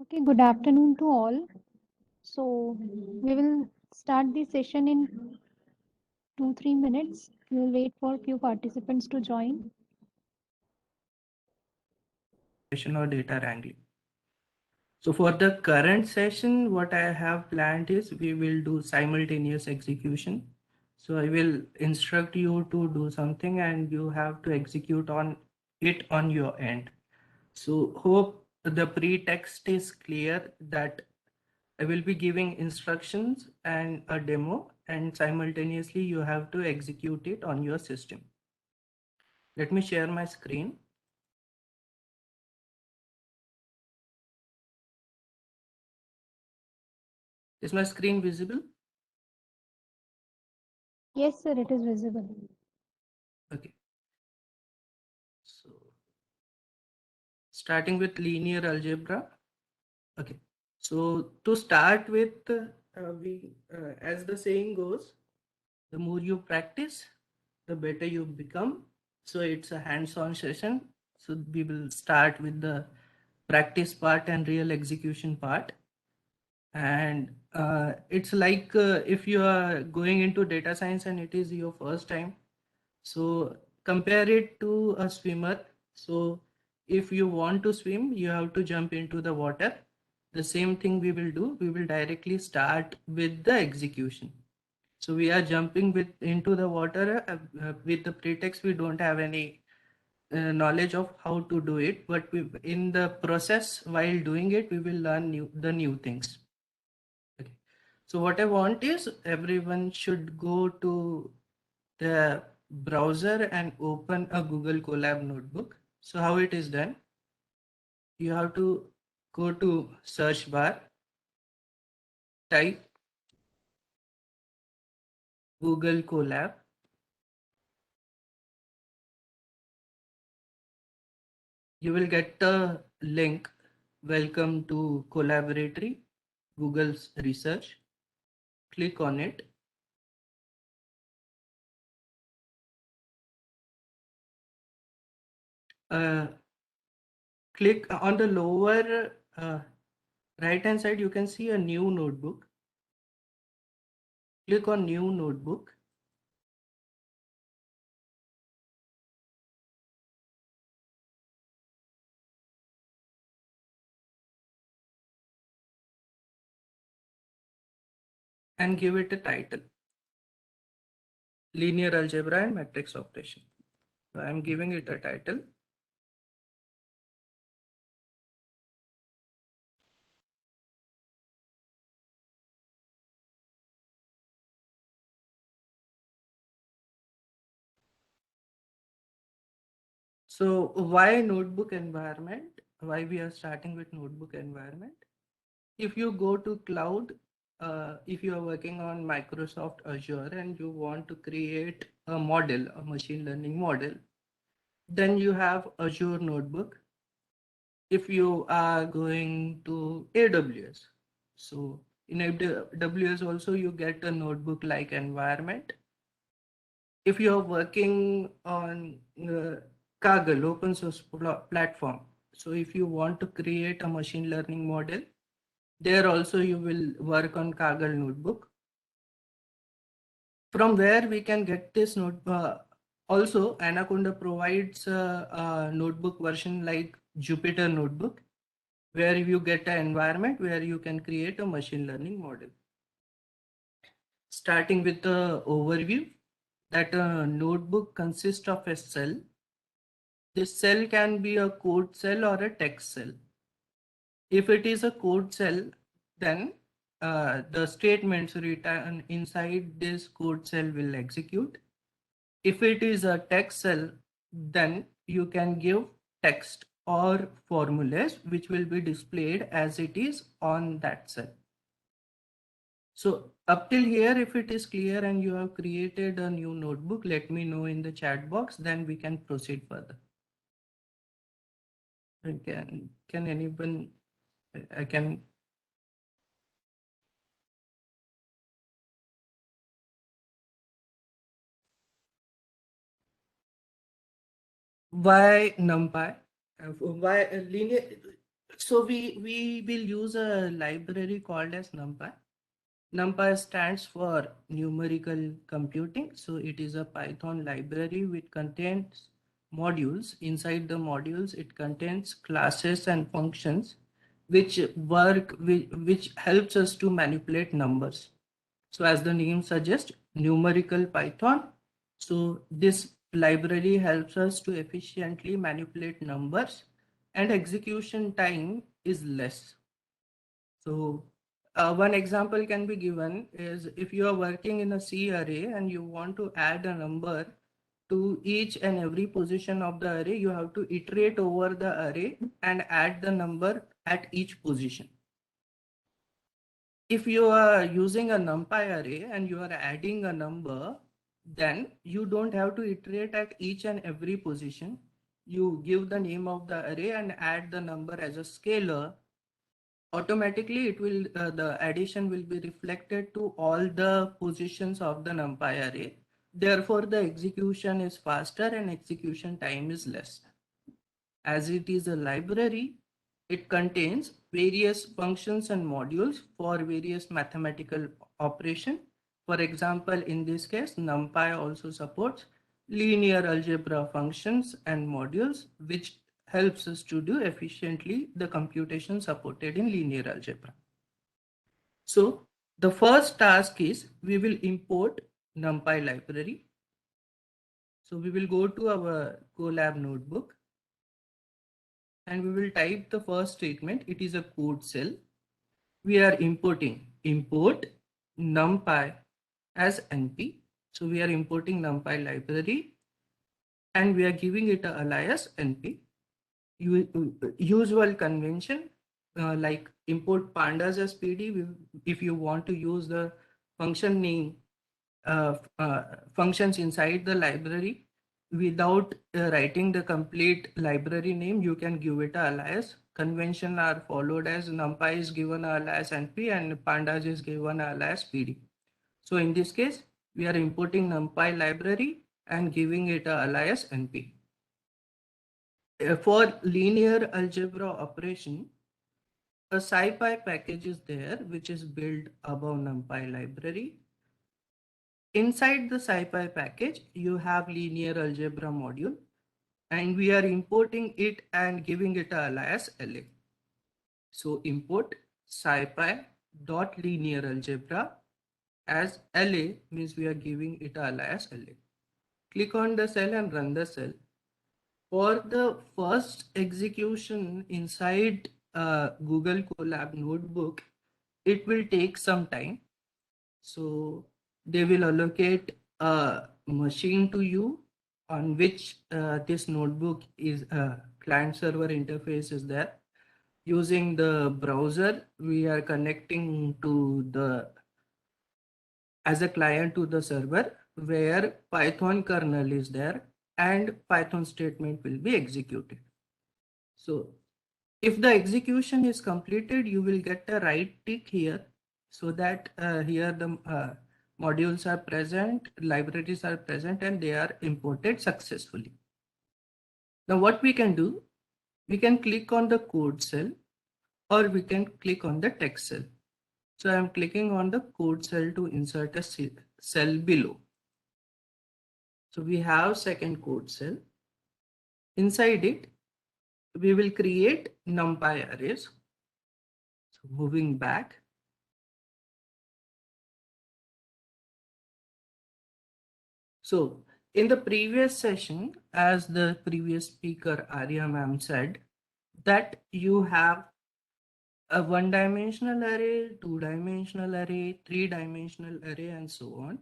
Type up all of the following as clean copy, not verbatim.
Okay, good afternoon to all. So we will start the session in 2-3 minutes. We will wait for a few participants to join. Or data wrangling. So for the current session, what I have planned is we will do simultaneous execution. So I will instruct you to do something and you have to execute on it on your end. So hope the pretext is clear that I will be giving instructions and a demo, and simultaneously you have to execute it on your system. Let me share my screen. Is my screen visible? Yes, sir, it is visible. Okay. So starting with linear algebra. Okay. So to start with, as the saying goes, the more you practice, the better you become. So it's a hands-on session. So we will start with the practice part and real execution part. And it's like if you are going into data science and it is your first time, so compare it to a swimmer. So if you want to swim, you have to jump into the water. The same thing we will do. We will directly start with the execution. So we are jumping into the water with the pretext we don't have any knowledge of how to do it, but in the process while doing it, we will learn the new things. Okay. So what I want is everyone should go to the browser and open a Google Colab notebook. So how it is done? You have to go to search bar, type Google Colab. You will get a link. Welcome to Collaboratory, Google's research. Click on it. Click on the lower right hand side, you can see a new notebook. Click on new notebook. And give it a title. Linear algebra and matrix operation. So I'm giving it a title. So why notebook environment? Why we are starting with notebook environment? If you go to cloud, if you are working on Microsoft Azure and you want to create a model, a machine learning model, then you have Azure Notebook. If you are going to AWS, so in AWS also you get a notebook like environment. If you are working on Kaggle open source platform, so if you want to create a machine learning model, there also you will work on Kaggle notebook. From where we can get this notebook? Also, Anaconda provides a notebook version like Jupyter Notebook, where you get an environment where you can create a machine learning model. Starting with the overview, that a notebook consists of a cell. This cell can be a code cell or a text cell. If it is a code cell, then the statements written inside this code cell will execute. If it is a text cell, then you can give text or formulas which will be displayed as it is on that cell. So up till here, if it is clear and you have created a new notebook, let me know in the chat box, then we can proceed further. Can anyone, I can. Why NumPy? Why linear? So we will use a library called as NumPy. NumPy stands for numerical computing. So it is a Python library which contains modules. Inside the modules, it contains classes and functions which which helps us to manipulate numbers. So as the name suggests, numerical Python. So this library helps us to efficiently manipulate numbers, and execution time is less. So one example can be given is if you are working in a C array and you want to add a number to each and every position of the array, you have to iterate over the array and add the number at each position. If you are using a NumPy array and you are adding a number, then you don't have to iterate at each and every position. You give the name of the array and add the number as a scalar. Automatically it will the addition will be reflected to all the positions of the NumPy array. Therefore the execution is faster and execution time is less. As it is a library, it contains various functions and modules for various mathematical operation. For example, in this case, NumPy also supports linear algebra functions and modules, which helps us to do efficiently the computation supported in linear algebra. So the first task is we will import NumPy library. So we will go to our Colab notebook and we will type the first statement. It is a code cell. We are importing import NumPy as np. So we are importing NumPy library and we are giving it a alias np. Usual convention like import pandas as pd. If you want to use the function name functions inside the library without writing the complete library name, you can give it a alias. Convention are followed as NumPy is given a alias np and pandas is given a alias pd. So in this case, we are importing NumPy library and giving it a alias np. For linear algebra operation, a SciPy package is there which is built above NumPy library. Inside the SciPy package, you have linear algebra module, and we are importing it and giving it a alias LA. So import SciPy dot linear algebra as LA means we are giving it a alias LA. Click on the cell and run the cell. For the first execution inside Google Colab notebook, it will take some time. So they will allocate a machine to you on which this notebook is client server interface is there. Using the browser, we are connecting to the as a client to the server where Python kernel is there and Python statement will be executed. So if the execution is completed, you will get a right tick here so that here the modules are present, libraries are present, and they are imported successfully. Now what we can do, we can click on the code cell or we can click on the text cell. So I'm clicking on the code cell to insert a cell below. So we have second code cell. Inside it, we will create NumPy arrays. So moving back. So in the previous session, as the previous speaker Arya ma'am said, that you have a one-dimensional array, two-dimensional array, three-dimensional array, and so on.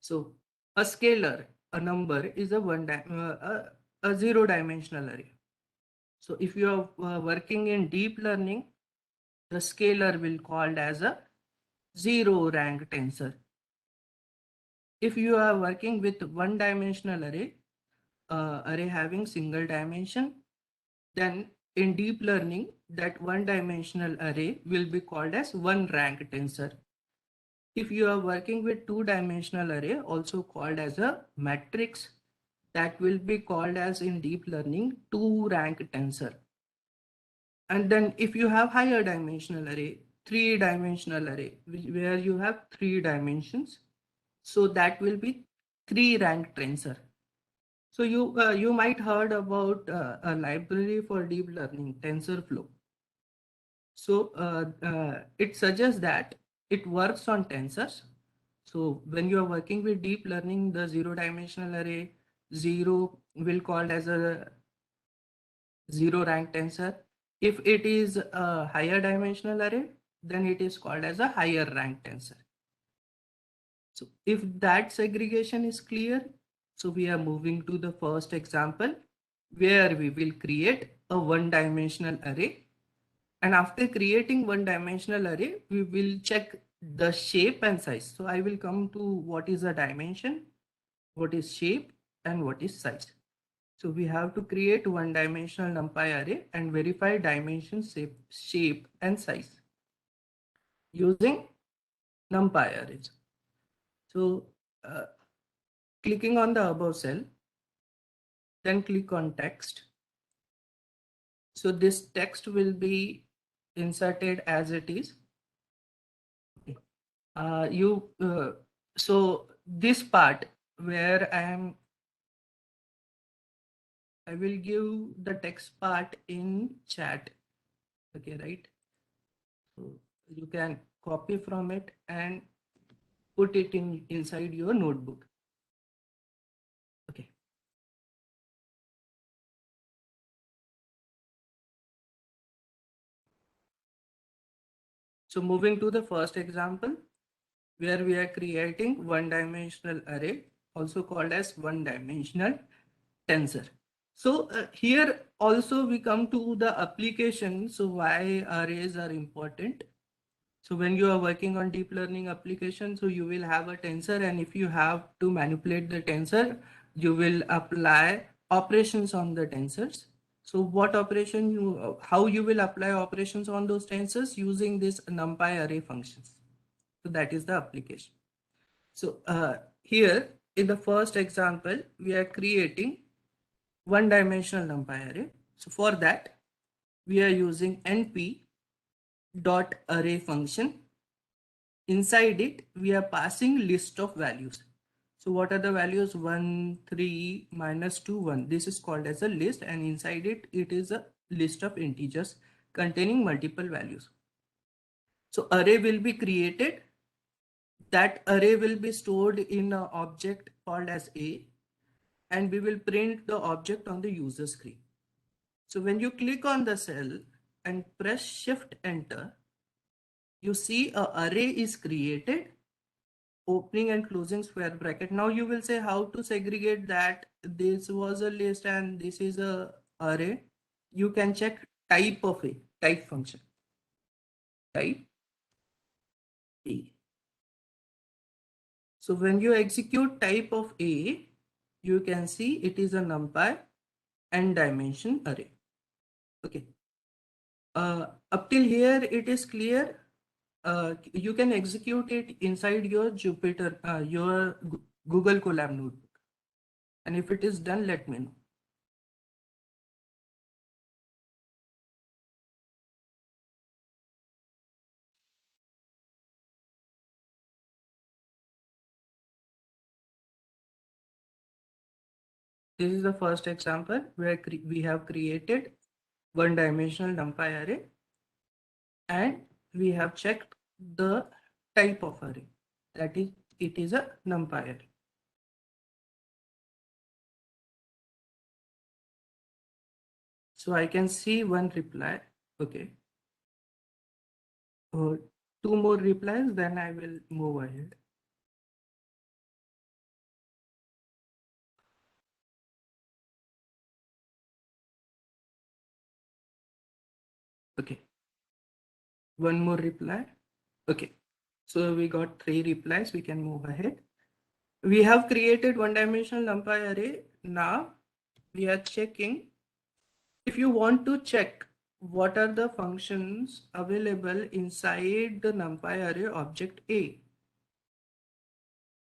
So a scalar, a number, is a zero-dimensional array. So if you are working in deep learning, the scalar will called as a zero-rank tensor. If you are working with one-dimensional array, array having single dimension, then in deep learning, that one-dimensional array will be called as one-rank tensor. If you are working with two-dimensional array, also called as a matrix, that will be called as in deep learning two-rank tensor. And then if you have higher dimensional array, 3-dimensional array, where you have 3 dimensions, so that will be 3-rank tensor. So you might heard about a library for deep learning, TensorFlow. So it suggests that it works on tensors. So when you are working with deep learning, the 0-dimensional array, 0 will called as a 0-rank tensor. If it is a higher dimensional array, then it is called as a higher rank tensor. So if that segregation is clear, so we are moving to the first example where we will create a 1-dimensional array. And after creating 1-dimensional array, we will check the shape and size. So I will come to what is a dimension, what is shape, and what is size. So we have to create 1-dimensional NumPy array and verify dimension, shape, and size using NumPy arrays. So clicking on the above cell, then click on text. So this text will be inserted as it is. So this part where I will give the text part in chat. Okay, right? So you can copy from it and put it inside your notebook. Okay. So moving to the first example, where we are creating 1-dimensional array, also called as 1-dimensional tensor. So here also we come to the application. So why arrays are important. So when you are working on deep learning application, so you will have a tensor, and if you have to manipulate the tensor, you will apply operations on the tensors. So what operation how you will apply operations on those tensors using this NumPy array functions. So that is the application. So here in the first example, we are creating 1-dimensional NumPy array. So for that, we are using np.array function. Inside it, we are passing list of values. So what are the values? 1, 3, -2, 1. This is called as a list, and inside it, it is a list of integers containing multiple values. So array will be created. That array will be stored in an object called as A, and we will print the object on the user screen. So when you click on the cell and press Shift Enter, you see an array is created, opening and closing square bracket. Now you will say how to segregate that. This was a list and this is a array. You can check type of A, type function. Type A. So when you execute type of A, you can see it is a NumPy n-dimension array. Okay. Up till here it is clear. You can execute it inside your Jupyter, your Google Colab notebook. And if it is done, let me know. This is the first example where we have created 1-dimensional NumPy array, and we have checked the type of array. That is, it is a NumPy array. So I can see one reply. Okay. 2 more replies, then I will move ahead. Okay. One more reply. Okay. So we got 3 replies. We can move ahead. We have created 1-dimensional NumPy array. Now we are checking. If you want to check what are the functions available inside the NumPy array object A,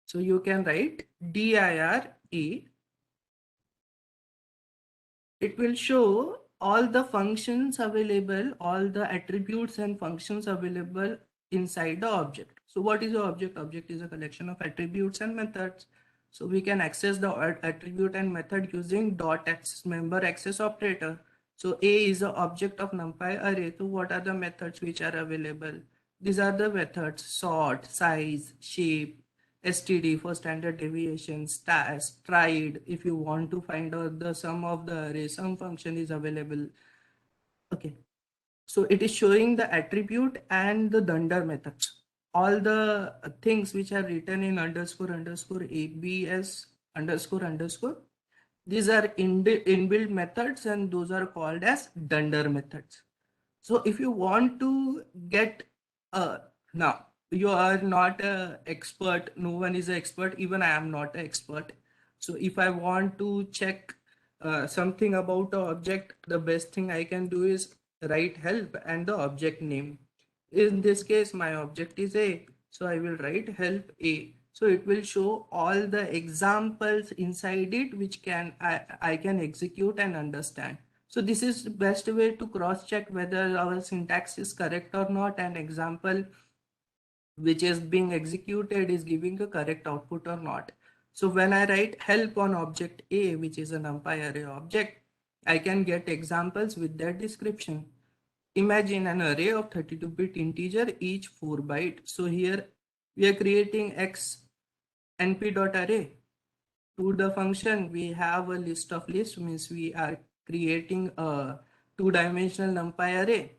so you can write dir A. It will show all the functions available, all the attributes and functions available inside the object. So what is the object? Object is a collection of attributes and methods. So we can access the attribute and method using dot access member access operator. So A is the object of NumPy array. So what are the methods which are available? These are the methods: sort, size, shape, STD for standard deviation, stride if you want to find out the sum of the array, sum function is available. Okay, so it is showing the attribute and the dunder methods. All the things which are written in underscore underscore abs underscore underscore, these are inbuilt methods and those are called as dunder methods. So if you want to get now you are not a expert, no one is an expert, even I am not an expert. So if I want to check something about the object, the best thing I can do is write help and the object name. In this case my object is A, so I will write help A. So it will show all the examples inside it which I can execute and understand. So this is the best way to cross check whether our syntax is correct or not. An example which is being executed is giving a correct output or not. So when I write help on object A, which is a NumPy array object, I can get examples with that description. Imagine an array of 32-bit integer, each 4 byte. So here we are creating x np.array. To the function, we have a list of lists, means we are creating a 2-dimensional NumPy array.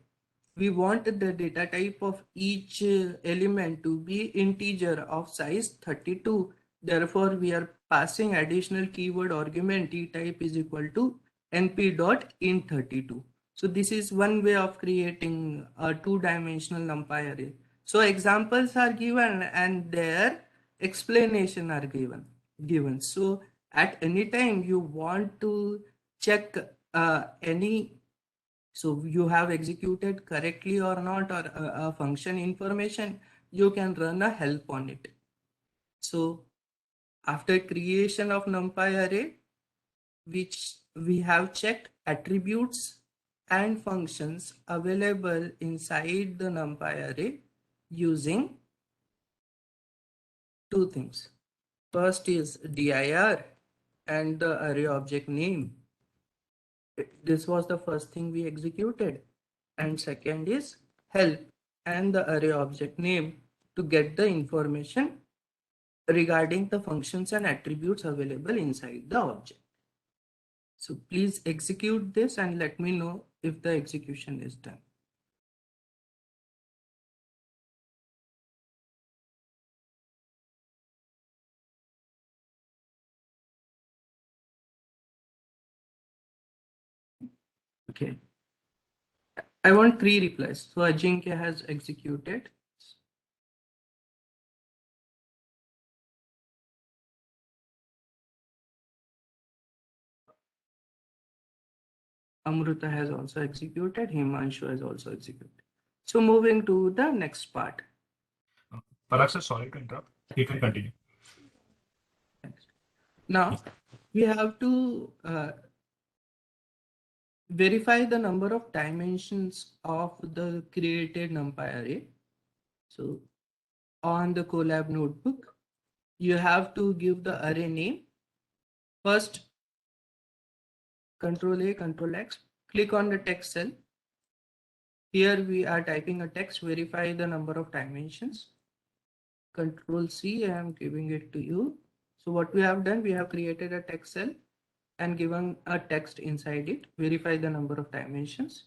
We want the data type of each element to be integer of size 32. Therefore, we are passing additional keyword argument t type is equal to np.int32. So this is one way of creating a 2-dimensional NumPy array. So examples are given and their explanation are given. So at any time you want to check so you have executed correctly or not, or a function information, you can run a help on it. So after creation of NumPy array, which we have checked attributes and functions available inside the NumPy array using two things. First is dir and the array object name. This was the first thing we executed. And second is help and the array object name to get the information regarding the functions and attributes available inside the object. So please execute this and let me know if the execution is done. Okay. I want 3 replies. So Ajinkya has executed. Amruta has also executed. Himanshu has also executed. So moving to the next part. Parag sir, sorry to interrupt. You can continue. Thanks. Now we have to verify the number of dimensions of the created NumPy array. So on the Colab notebook, you have to give the array name. First, Control A, Control X, click on the text cell. Here we are typing a text, verify the number of dimensions. Control C, I am giving it to you. So what we have done, we have created a text cell and given a text inside it, verify the number of dimensions.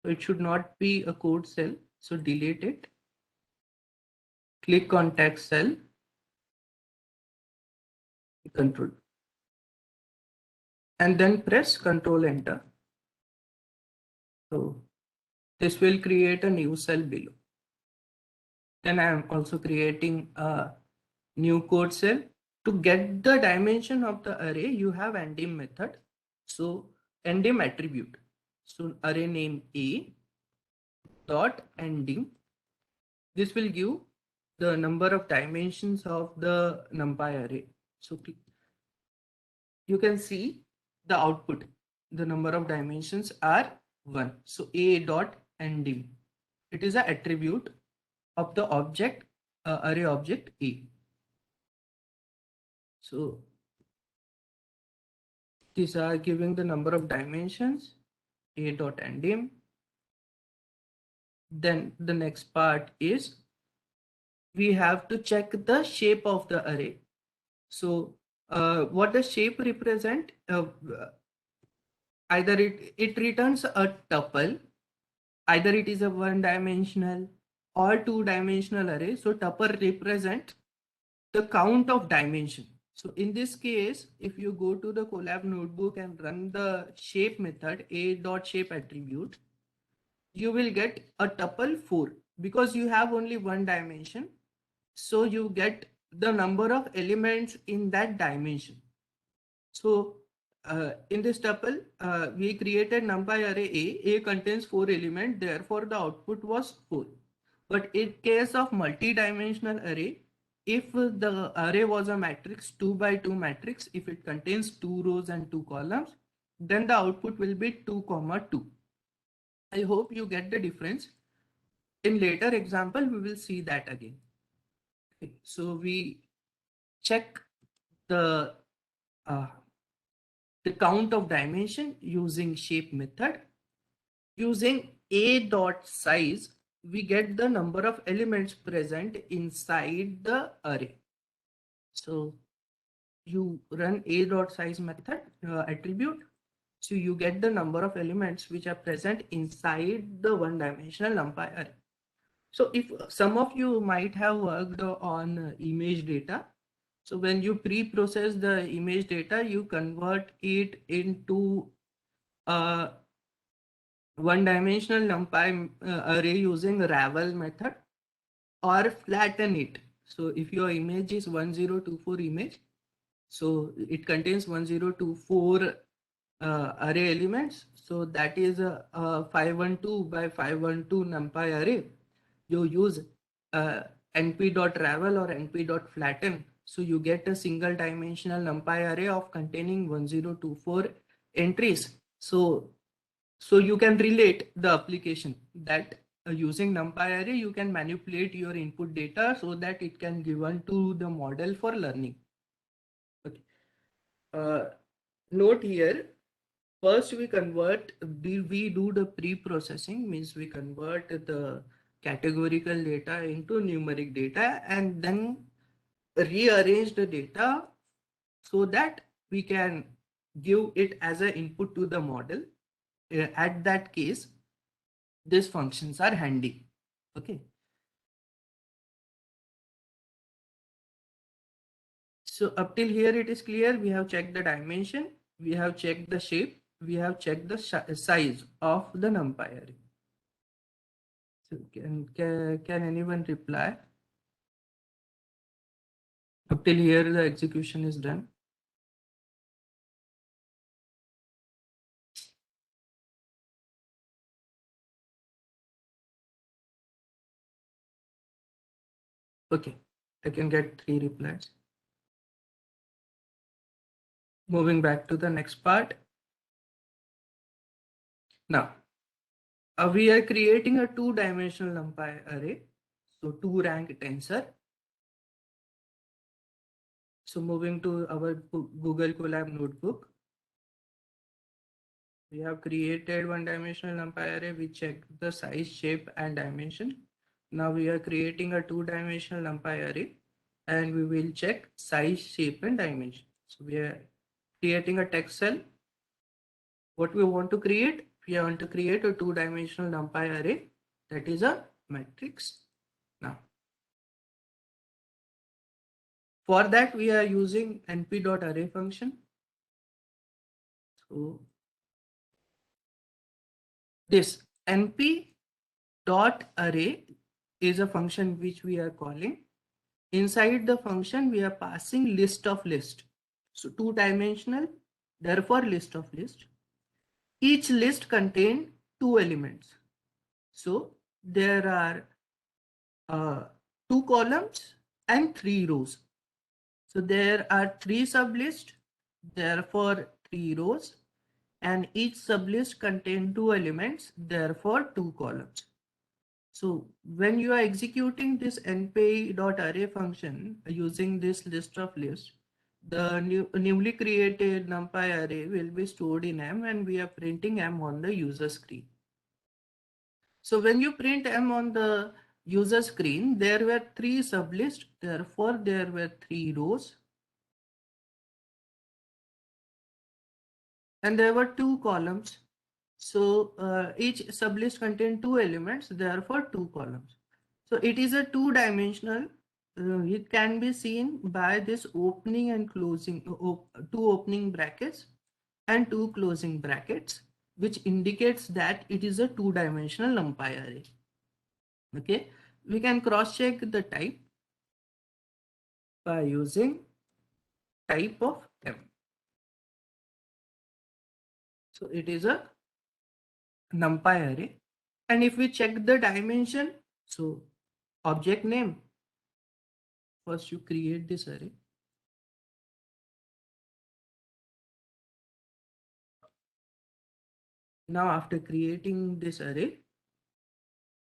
So it should not be a code cell, so delete it. Click on text cell, control, and then press Control Enter. So this will create a new cell below. Then I am also creating a new code cell. To get the dimension of the array, you have ndim method. So ndim attribute. So array name A dot ndim. This will give the number of dimensions of the NumPy array. So you can see the output. the number of dimensions are 1. So a dot ndim. It is an attribute of the object, array object A. So these are giving the number of dimensions, a dot ndim. Then the next part is we have to check the shape of the array. So what the shape represent? Either it returns a tuple, either it is a one-dimensional or two-dimensional array. So tuple represent the count of dimension. So in this case, if you go to the Colab notebook and run the shape method, a dot shape attribute, you will get a tuple 4 because you have only one dimension. So you get the number of elements in that dimension. So in this tuple, we created NumPy array A. A contains 4 elements, therefore the output was 4. But in case of multi-dimensional array, if the array was a matrix 2 by 2 matrix, if it contains 2 rows and 2 columns, then the output will be 2, 2. I hope you get the difference. In later example, we will see that again. Okay, so we check the count of dimension using shape method. Using a dot size, we get the number of elements present inside the array. So you run a dot size method attribute. So you get the number of elements which are present inside the one-dimensional NumPy array. So if some of you might have worked on image data, so when you pre-process the image data, you convert it into a one-dimensional NumPy array using Ravel method or flatten it. So if your image is 1024 image, so it contains 1024 array elements. So that is a 512 by 512 NumPy array. You use np.ravel or np.flatten. So you get a single dimensional NumPy array of containing 1024 entries. So you can relate the application that using NumPy array, you can manipulate your input data so that it can given to the model for learning. Okay. Note here, first we convert, we do the pre-processing, means we convert the categorical data into numeric data and then rearrange the data so that we can give it as an input to the model. At that case, these functions are handy. Okay. So up till here it is clear. We have checked the dimension, we have checked the shape, we have checked the size of the NumPy array. So can anyone reply? Up till here the execution is done. Okay, I can get 3 replies. Moving back to the next part. Now, we are creating a 2-dimensional NumPy array. So 2 rank tensor. So moving to our Google Colab notebook. We have created 1-dimensional NumPy array. We checked the size, shape, and dimension. Now we are creating a 2-dimensional NumPy array, and we will check size, shape, and dimension. So we are creating a text cell. What we want to create? We want to create a 2-dimensional NumPy array that is a matrix. Now, for that we are using np.array function. So this np.array is a function which we are calling. Inside the function, we are passing list of list. So 2-dimensional, therefore list of list. Each list contains 2 elements. So there are 2 columns and 3 rows. So there are 3 sublists, therefore 3 rows. and each sublist contains 2 elements, therefore 2 columns. So when you are executing this np.array function using this list of lists, the newly created NumPy array will be stored in M, and we are printing M on the user screen. So when you print M on the user screen, there were 3 sublists, therefore there were 3 rows, and there were 2 columns. So each sublist contained 2 elements, therefore 2 columns. So it is a 2-dimensional. It can be seen by this opening and closing, 2 opening brackets and 2 closing brackets, which indicates that it is a 2-dimensional NumPy array. Okay, we can cross check the type by using type of M. So it is a NumPy array, and if we check the dimension, so object name, first you create this array. Now after creating this array,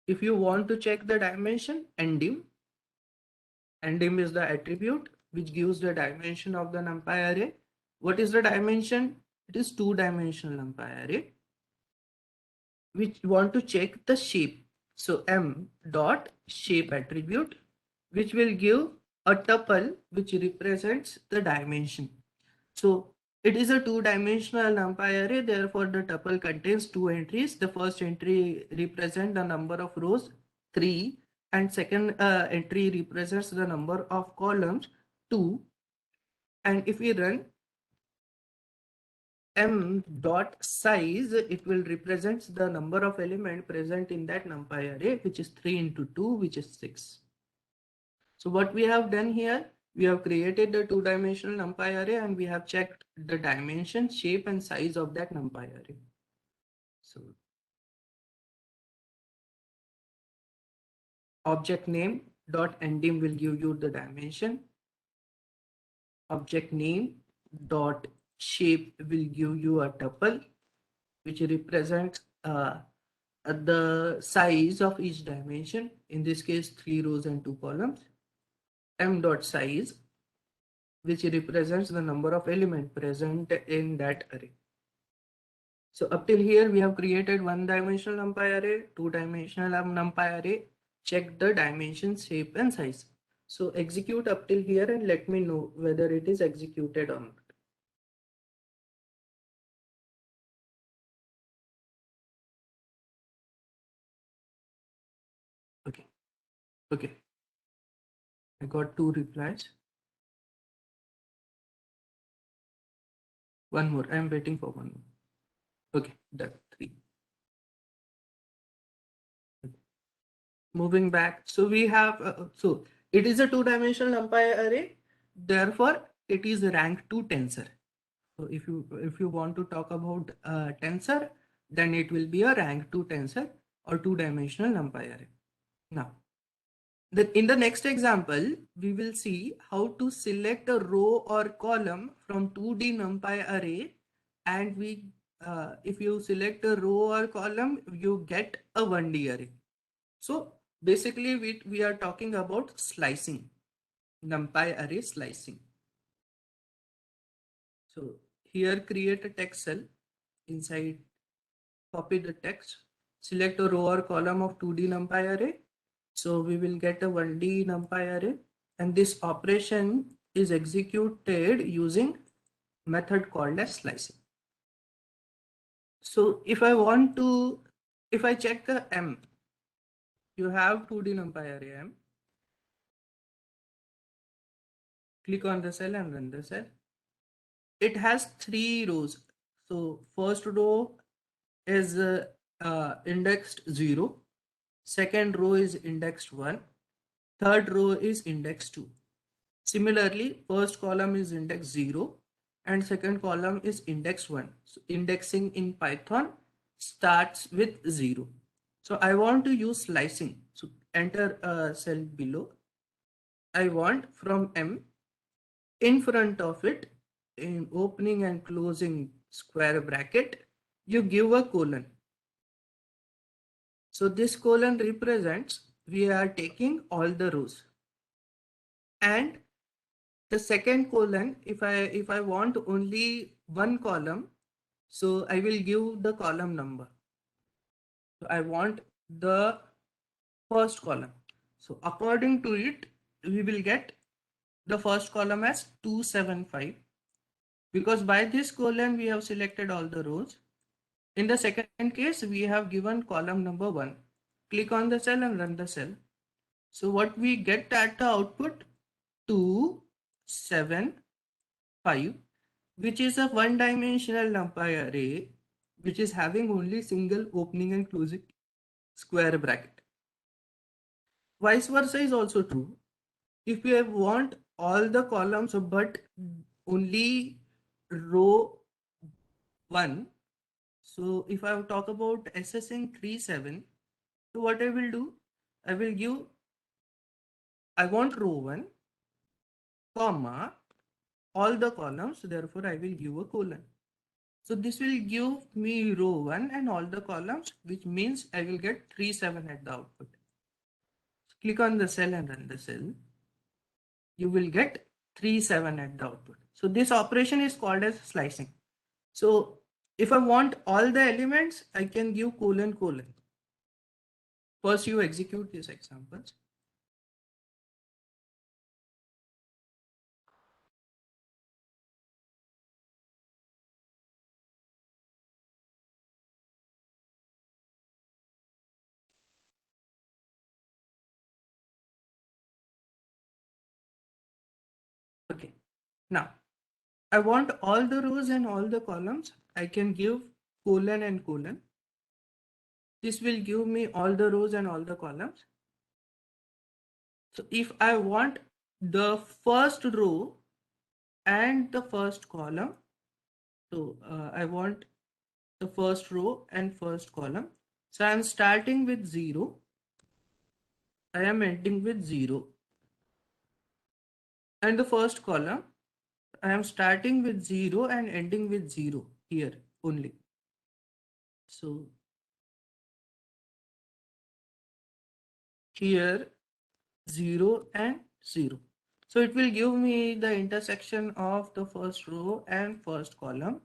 if you want to check the dimension, ndim is the attribute which gives the dimension of the NumPy array. What is the dimension? It is 2-dimensional NumPy array. We want to check the shape. So m.shape attribute, which will give a tuple which represents the dimension. So it is a 2-dimensional NumPy array, therefore the tuple contains 2 entries. The first entry represents the number of rows, 3, and second entry represents the number of columns, 2. And if we run m.size, it will represent the number of elements present in that NumPy array, which is 3 into 2, which is 6. So what we have done here, we have created the 2-dimensional NumPy array, and we have checked the dimension, shape, and size of that NumPy array. So object name dot ndim will give you the dimension. Object name dot shape will give you a tuple which represents the size of each dimension. In this case, 3 rows and 2 columns. M dot size, which represents the number of elements present in that array. So up till here, we have created 1-dimensional NumPy array, 2-dimensional NumPy array, check the dimension, shape, and size. So execute up till here and let me know whether it is executed or not. Okay. Okay. I got 2 replies. One more. I'm waiting for one more. Okay, done. 3. Moving back, so we have so it is a 2-dimensional NumPy array, therefore it is rank 2 tensor. So if you want to talk about tensor, then it will be a rank 2 tensor or 2-dimensional NumPy array. Now in the next example, we will see how to select a row or column from 2D NumPy array, and if you select a row or column, you get a 1D array. So basically we are talking about slicing, NumPy array slicing. So here create a text cell, inside copy the text, select a row or column of 2D NumPy array. So we will get a 1D NumPy array, and this operation is executed using method called as slicing. So if I check the M, you have 2D NumPy array M. Click on the cell and run the cell. It has 3 rows. So first row is indexed 0. Second row is indexed 1. Third row is indexed 2. Similarly, first column is index 0 and second column is index 1. So indexing in Python starts with 0. So I want to use slicing. So enter a cell below. I want from M, in front of it, in opening and closing square bracket, you give a colon. So this colon represents we are taking all the rows. And the second colon, if I want only one column, so I will give the column number. So I want the first column. So according to it, we will get the first column as 275, because by this colon we have selected all the rows. In the second case, we have given column number 1. Click on the cell and run the cell. So what we get at the output, 2, 7, 5, which is a one-dimensional NumPy array, which is having only single opening and closing square bracket. Vice versa is also true. If you want all the columns but only row 1, so if I talk about assessing 3, 7, so what I will do, I will give, I want row 1, comma, all the columns, therefore I will give a colon. So this will give me row 1 and all the columns, which means I will get 3, 7 at the output. So click on the cell and run the cell. You will get 3, 7 at the output. So this operation is called as slicing. So if I want all the elements, I can give colon, colon. First you execute these examples. Okay, now I want all the rows and all the columns. I can give colon and colon. This will give me all the rows and all the columns. So if I want the first row and the first column, so I want the first row and first column. So I am starting with 0. I am ending with 0. And the first column, I am starting with 0 and ending with 0 here only. So here 0 and 0. So it will give me the intersection of the first row and first column.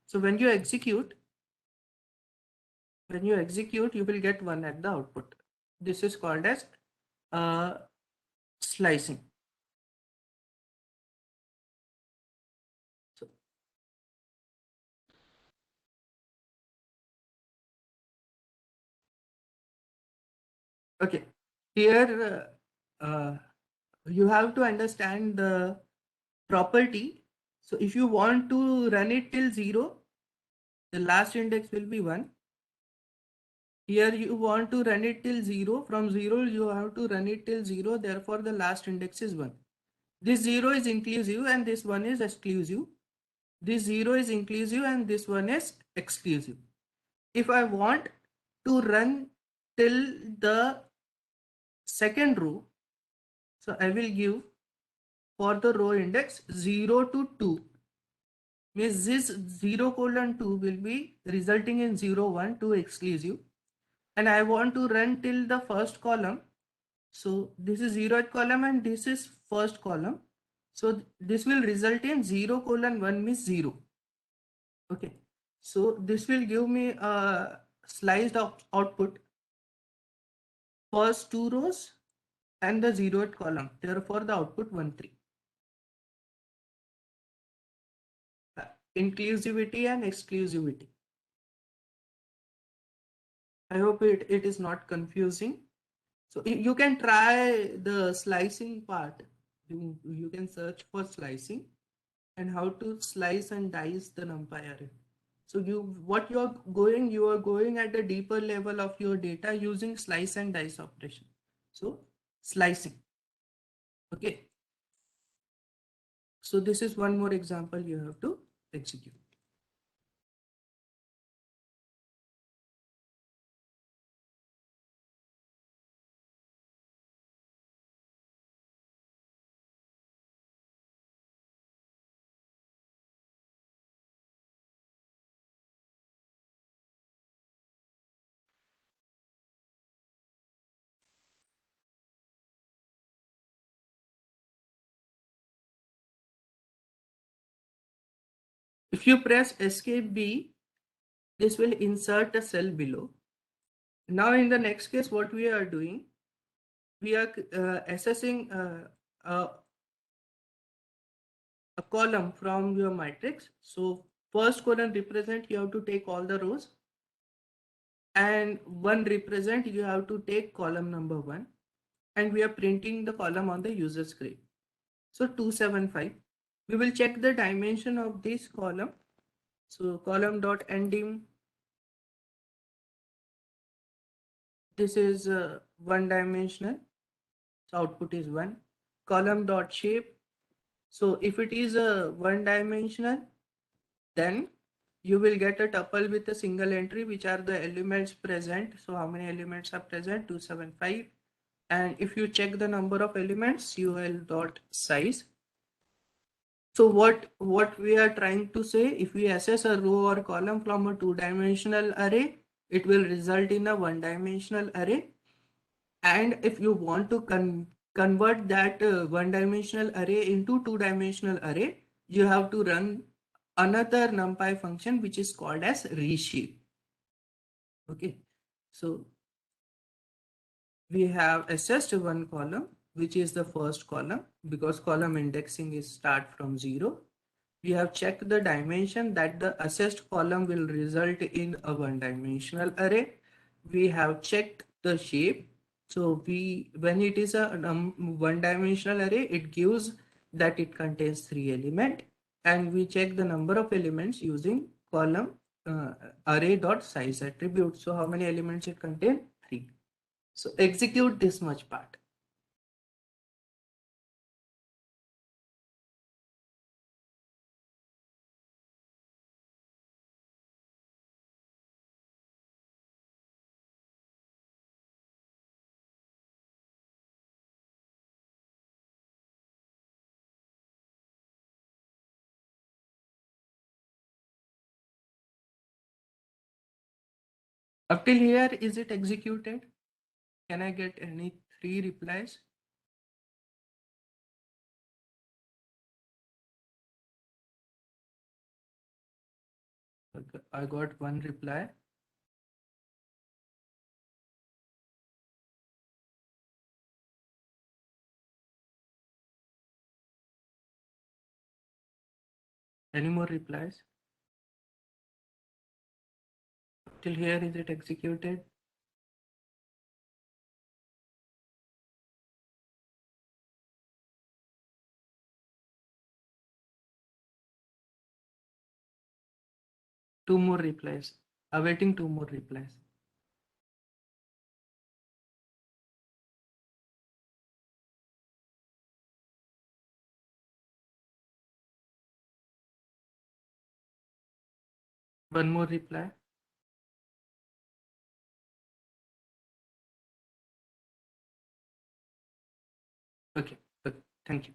So when you execute, you will get 1 at the output. This is called as slicing. So, okay, here you have to understand the property. So if you want to run it till 0, the last index will be 1. Here you want to run it till 0. From 0 you have to run it till 0. Therefore the last index is 1. This 0 is inclusive and this 1 is exclusive. This 0 is inclusive and this 1 is exclusive. If I want to run till the second row, so I will give for the row index 0 to 2. Means this 0 colon 2 will be resulting in 0, 1, 2 exclusive. And I want to run till the first column. So this is 0th column and this is first column. So this will result in 0 colon 1 means 0. Okay. So this will give me a sliced output. First 2 rows and the 0th column. Therefore the output 1, 3. Inclusivity and exclusivity. I hope it is not confusing. So you can try the slicing part. You can search for slicing and how to slice and dice the NumPy array. So you are going at a deeper level of your data using slice and dice operation. So slicing. Okay. So this is one more example you have to execute. If you press escape B, this will insert a cell below. Now in the next case, what we are doing, we are assessing a column from your matrix. So first column represent, you have to take all the rows, and one represent, you have to take column number 1, and we are printing the column on the user screen. So 275, we will check the dimension of this column. So column dot ndim, this is one dimensional, so output is 1. Column dot shape, so if it is a one dimensional, then you will get a tuple with a single entry, which are the elements present. So how many elements are present? 275. And if you check the number of elements, ul dot size. So what we are trying to say, if we assess a row or column from a two-dimensional array, it will result in a one-dimensional array. And if you want to convert that one-dimensional array into two-dimensional array, you have to run another NumPy function, which is called as reshape. Okay, so we have assessed one column, which is the first column, because column indexing is start from 0. We have checked the dimension that the assessed column will result in a one-dimensional array. We have checked the shape. So when it is a one-dimensional array, it gives that it contains 3 elements, and we check the number of elements using column array.size attribute. So how many elements it contains? 3. So execute this much part. Up till here, is it executed? Can I get any 3 replies? I got 1 reply. Any more replies? Till here, is it executed? Two more replies. Awaiting 2 more replies. One more reply. Okay, thank you.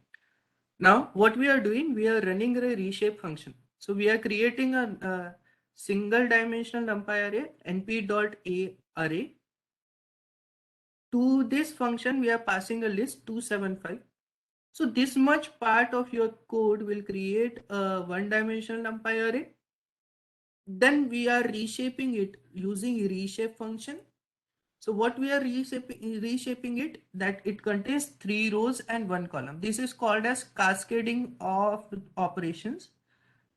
Now, what we are doing, we are running a reshape function. So we are creating a single dimensional NumPy array, np.array. To this function, we are passing a list 275. So this much part of your code will create a one-dimensional NumPy array. Then we are reshaping it using reshape function. So what we are reshaping it, that it contains 3 rows and 1 column. This is called as cascading of operations.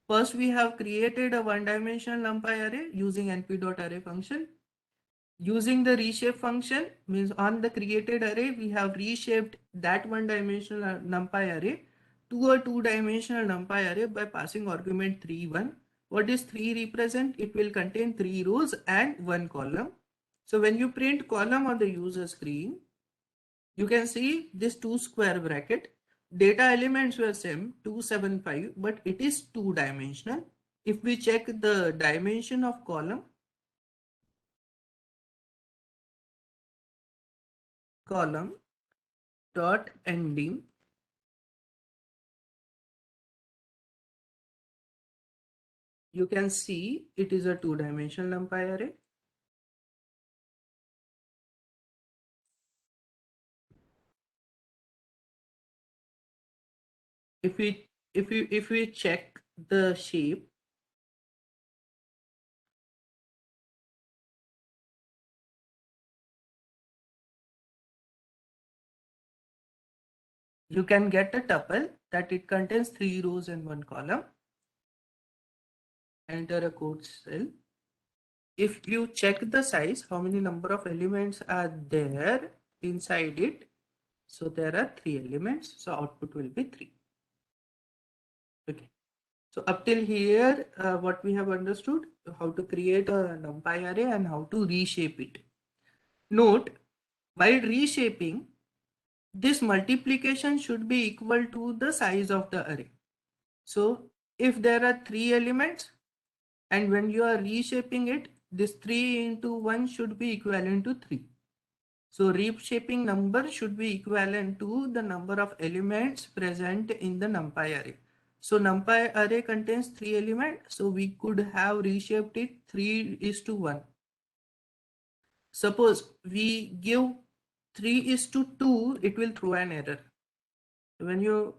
First, we have created a one-dimensional NumPy array using np.array function. Using the reshape function, means on the created array, we have reshaped that one-dimensional NumPy array to a two-dimensional NumPy array by passing argument 3, 1. What is 3 represent? It will contain 3 rows and 1 column. So when you print column on the user screen, you can see this 2 square bracket. Data elements were same 275, but it is 2-dimensional. If we check the dimension of column dot ending, you can see it is a 2-dimensional NumPy array. If we check the shape, you can get a tuple that it contains 3 rows and 1 column. Enter a code cell. If you check the size, how many number of elements are there inside it? So there are 3 elements. So output will be 3. Okay. So up till here, what we have understood, how to create a NumPy array and how to reshape it. Note, while reshaping, this multiplication should be equal to the size of the array. So if there are 3 elements and when you are reshaping it, this 3 into 1 should be equivalent to 3. So reshaping number should be equivalent to the number of elements present in the NumPy array. So NumPy array contains 3 elements. So we could have reshaped it 3:1. Suppose we give 3:2, it will throw an error. When you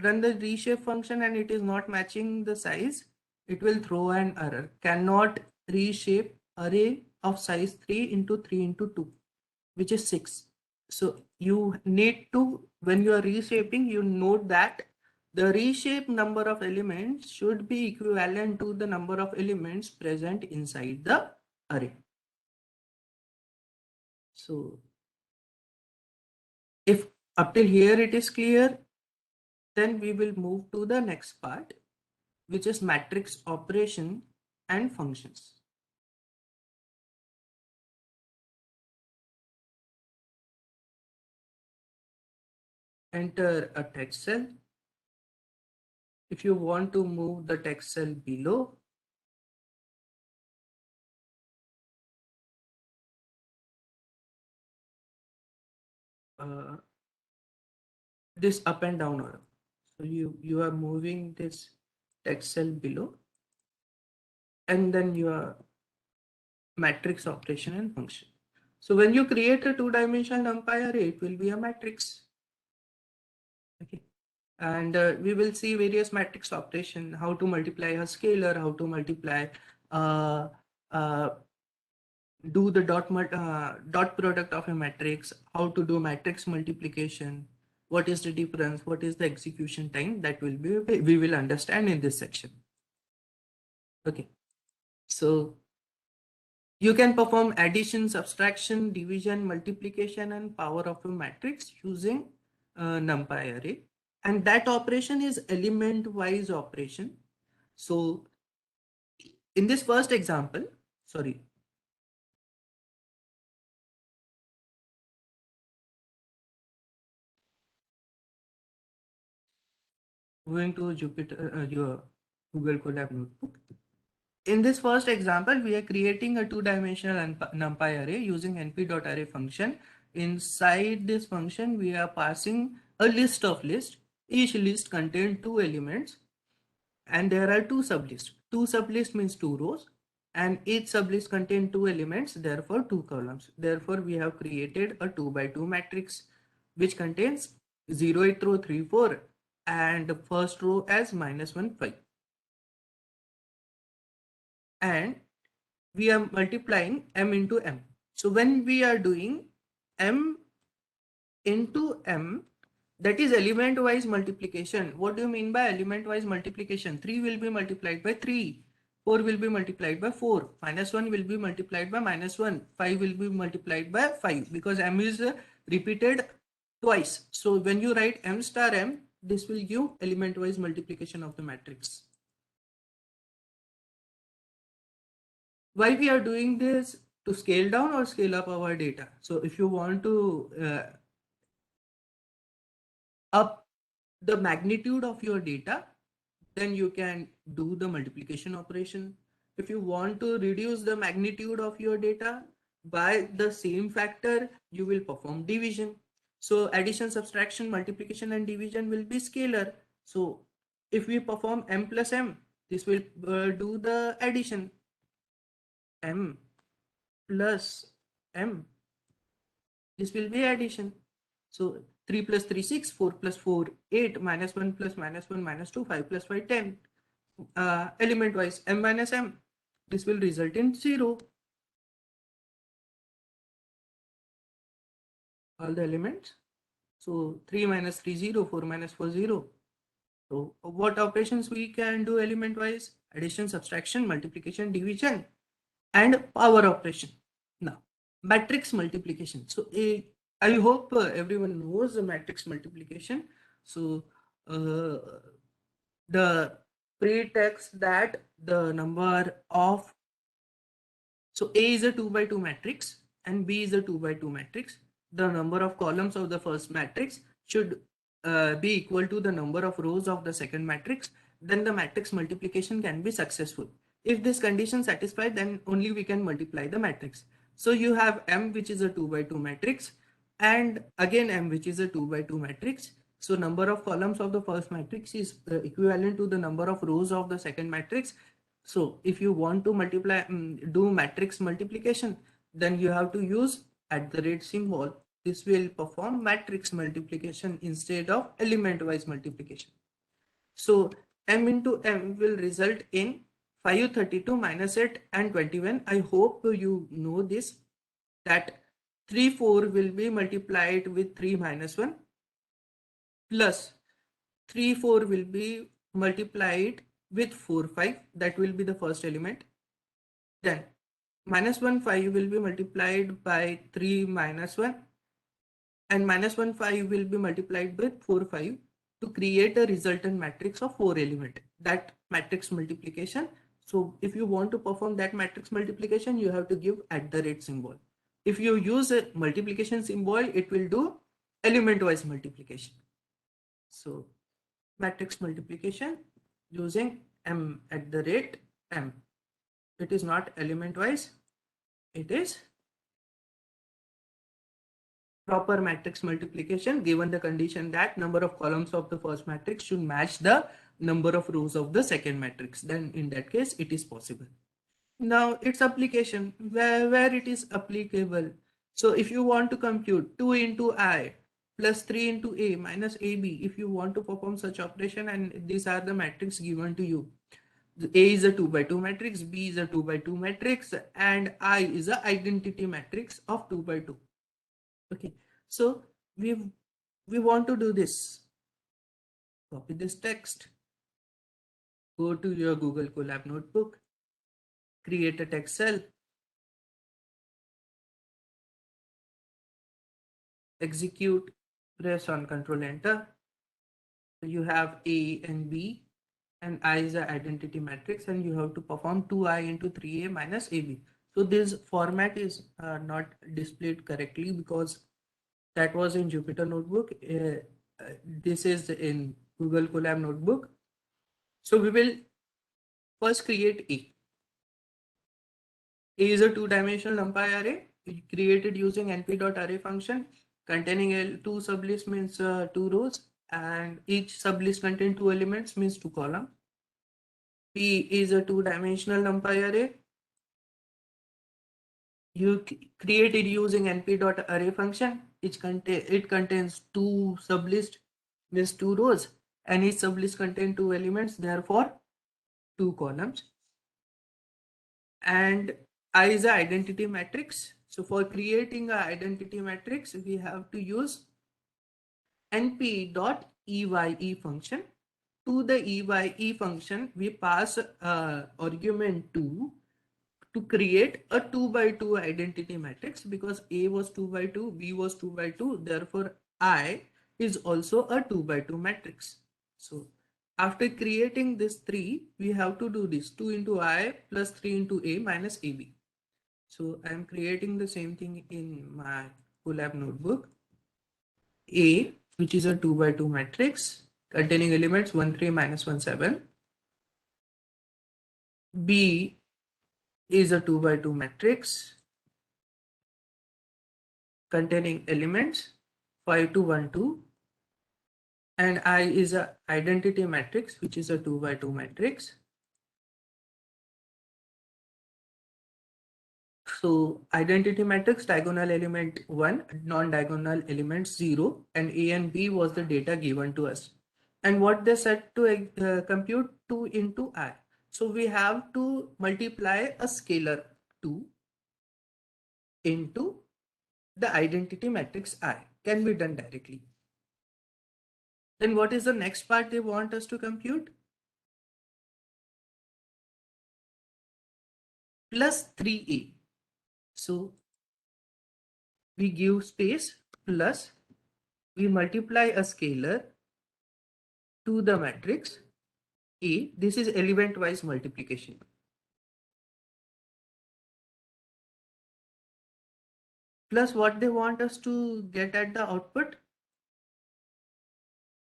run the reshape function and it is not matching the size, it will throw an error. Cannot reshape array of size 3 into 3 into 2, which is 6. So you need to, when you are reshaping, you note that the reshape number of elements should be equivalent to the number of elements present inside the array. So if up till here it is clear, then we will move to the next part, which is matrix operation and functions. Enter a text cell. If you want to move the text cell below, this up and down arrow. So you are moving this text cell below, and then your matrix operation and function. So when you create a 2-dimensional NumPy array, it will be a matrix. Okay. And we will see various matrix operation, how to multiply a scalar, how to multiply, do the dot product of a matrix, how to do matrix multiplication, what is the difference, what is the execution time, that will be, we will understand in this section. Okay. So you can perform addition, subtraction, division, multiplication, and power of a matrix using NumPy array. And that operation is element-wise operation. So in this first example, sorry. Going to Jupyter, your Google Colab notebook. In this first example, we are creating a 2-dimensional NumPy array using np.array function. Inside this function, we are passing a list of lists. Each list contains 2 elements, and there are 2 sublists. 2 sublists means 2 rows, and each sublist contains 2 elements, therefore 2 columns. Therefore, we have created a 2 by 2 matrix which contains 0th row 3, 4, and the first row as -1, 5. And we are multiplying m into m. So when we are doing m into m, that is element wise multiplication. What do you mean by element wise multiplication? 3 will be multiplied by 3, 4 will be multiplied by 4, -1 will be multiplied by -1, 5 will be multiplied by 5, because m is repeated twice. So when you write m star m, this will give element wise multiplication of the matrix. Why we are doing this? To scale down or scale up our data. So if you want to up the magnitude of your data, then you can do the multiplication operation. If you want to reduce the magnitude of your data by the same factor, you will perform division. So addition, subtraction, multiplication, and division will be scalar. So if we perform m plus m, this will do the addition. M plus m, this will be addition. So 3 plus 3, 6, 4 plus 4, 8, -1 plus -1, -2, 5 plus 5, 10. Element wise, m minus m, this will result in 0. All the elements So 3 minus 3, 0, 4 minus 4, 0. So what operations we can do element wise? Addition, subtraction, multiplication, division, and power operation. Now, matrix multiplication. So I hope everyone knows the matrix multiplication. So the pretext that the number of, so A is a 2 by 2 matrix and B is a 2 by 2 matrix. The number of columns of the first matrix should be equal to the number of rows of the second matrix. Then the matrix multiplication can be successful. If this condition satisfied, then only we can multiply the matrix. So you have M, which is a 2 by 2 matrix, and again M, which is a 2 by 2 matrix. So number of columns of the first matrix is equivalent to the number of rows of the second matrix. So if you want to multiply, do matrix multiplication, then you have to use @ symbol. This will perform matrix multiplication instead of element wise multiplication. So M into M will result in 5, 32 minus 8 and 21. I hope you know this, that 3, 4 will be multiplied with 3 minus 1 plus 3, 4 will be multiplied with 4, 5. That will be the first element. Then minus 1, 5 will be multiplied by 3 minus 1, and minus 1, 5 will be multiplied with 4, 5 to create a resultant matrix of 4 element. That matrix multiplication. So if you want to perform that matrix multiplication, you have to give @ symbol. If you use a multiplication symbol, it will do element wise multiplication. So matrix multiplication using M @M. It is not element wise, it is proper matrix multiplication given the condition that number of columns of the first matrix should match the number of rows of the second matrix. Then in that case it is possible. Now its application, where it is applicable. So if you want to compute 2 into I plus 3 into A minus AB, if you want to perform such operation, and these are the matrix given to you. A is a 2 by 2 matrix, B is a 2 by 2 matrix, and I is a identity matrix of 2 by 2. Okay, so we want to do this. Copy this text, go to your Google Colab notebook, create a text cell, execute, press on Control Enter. You have A and B, and I is the identity matrix, and you have to perform 2I into 3A minus AB. So this format is not displayed correctly because that was in Jupyter Notebook. This is in Google Colab Notebook. So we will first create A. A is a 2-dimensional NumPy array created using np.array function containing 2 sublists means 2 rows, and each sublist contains 2 elements means 2 columns. P is a 2-dimensional NumPy array. You create it using np.array function. It contains 2 sublists means 2 rows, and each sublist contains 2 elements, therefore 2 columns. And I is an identity matrix. So for creating an identity matrix, we have to use np.eye function. To the eye function, we pass argument 2 to create a 2 by 2 identity matrix, because A was 2 by 2, B was 2 by 2, therefore I is also a 2 by 2 matrix. So after creating this 3, we have to do this 2 into I plus 3 into A minus AB. So I am creating the same thing in my Colab notebook. A, which is a 2 by 2 matrix containing elements 1, 3 minus 1, 7. B is a 2 by 2 matrix containing elements 5 to 1, 2. And I is a identity matrix, which is a 2 by 2 matrix. So identity matrix, diagonal element 1, non-diagonal element 0, and A and B was the data given to us. And what they said to compute 2 into I. So we have to multiply a scalar 2 into the identity matrix I. Can be done directly. Then what is the next part they want us to compute? Plus 3a. So we give space plus, we multiply a scalar to the matrix A. This is element wise multiplication. Plus what they want us to get at the output?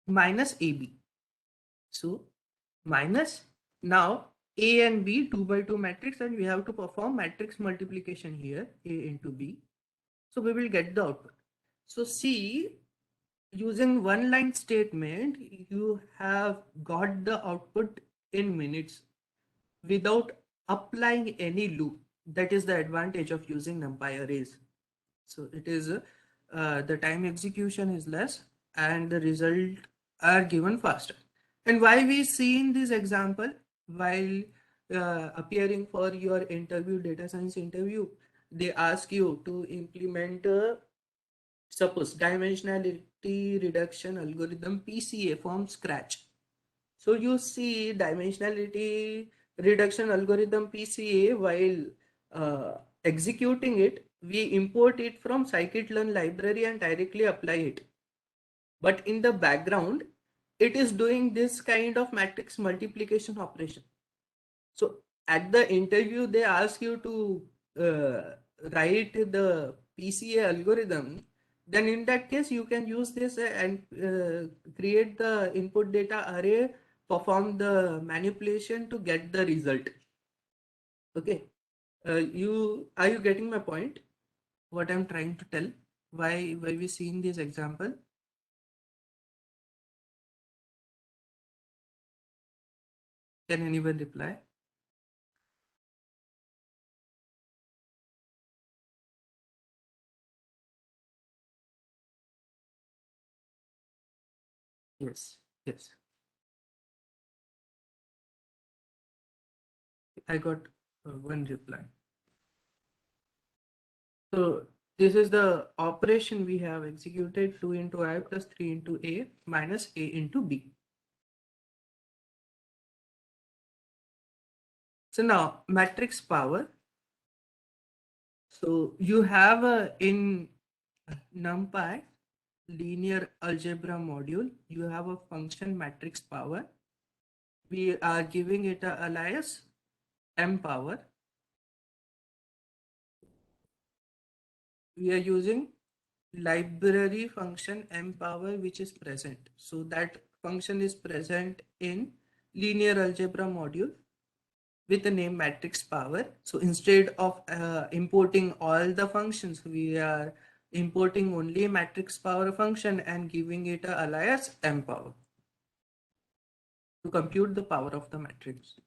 Minus AB. So minus, now A and B 2 by 2 matrix, and we have to perform matrix multiplication here, A into B. So we will get the output. So see, using one line statement, you have got the output in minutes without applying any loop. That is the advantage of using NumPy arrays. So it is the time execution is less and the result are given faster. And why we see in this example, while appearing for your interview, data science interview, they ask you to implement suppose dimensionality reduction algorithm PCA from scratch. So you see dimensionality reduction algorithm PCA, while executing it, we import it from scikit-learn library and directly apply it. But in the background, it is doing this kind of matrix multiplication operation. So at the interview, they ask you to write the PCA algorithm. Then in that case, you can use this and create the input data array, perform the manipulation to get the result. Okay. Are you getting my point? What I'm trying to tell? Why we see in this example? Can anyone reply? Yes. Yes. I got one reply. So this is the operation we have executed: 2 into I plus 3 into A minus A into B. So now matrix power. So you have in NumPy linear algebra module, you have a function matrix power. We are giving it a alias m power. We are using library function m power, which is present. So that function is present in linear algebra module with the name matrix power. So instead of importing all the functions, we are importing only matrix power function and giving it a alias m power to compute the power of the matrix.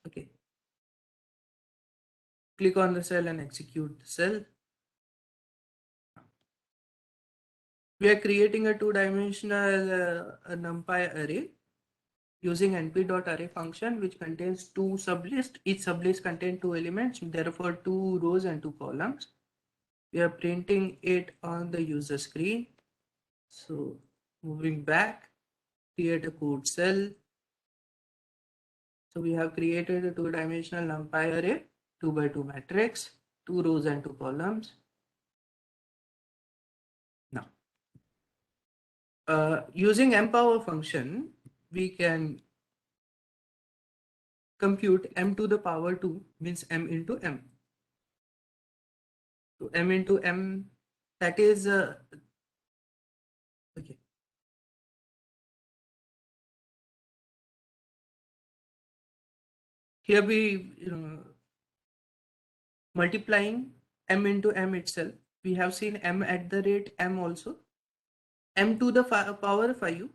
Okay. Click on the cell and execute the cell. We are creating a two-dimensional NumPy array using np.array function, which contains two sublists. Each sublist contains two elements, therefore two rows and two columns. We are printing it on the user screen. So moving back, create a code cell. So we have created a two-dimensional NumPy array, 2 by 2 matrix, two rows and two columns. Now, using mPower function, we can compute m to the power 2, means m into m. So m into m, that is okay. Here we multiplying m into m itself. We have seen m at the rate m also. M to the power 5.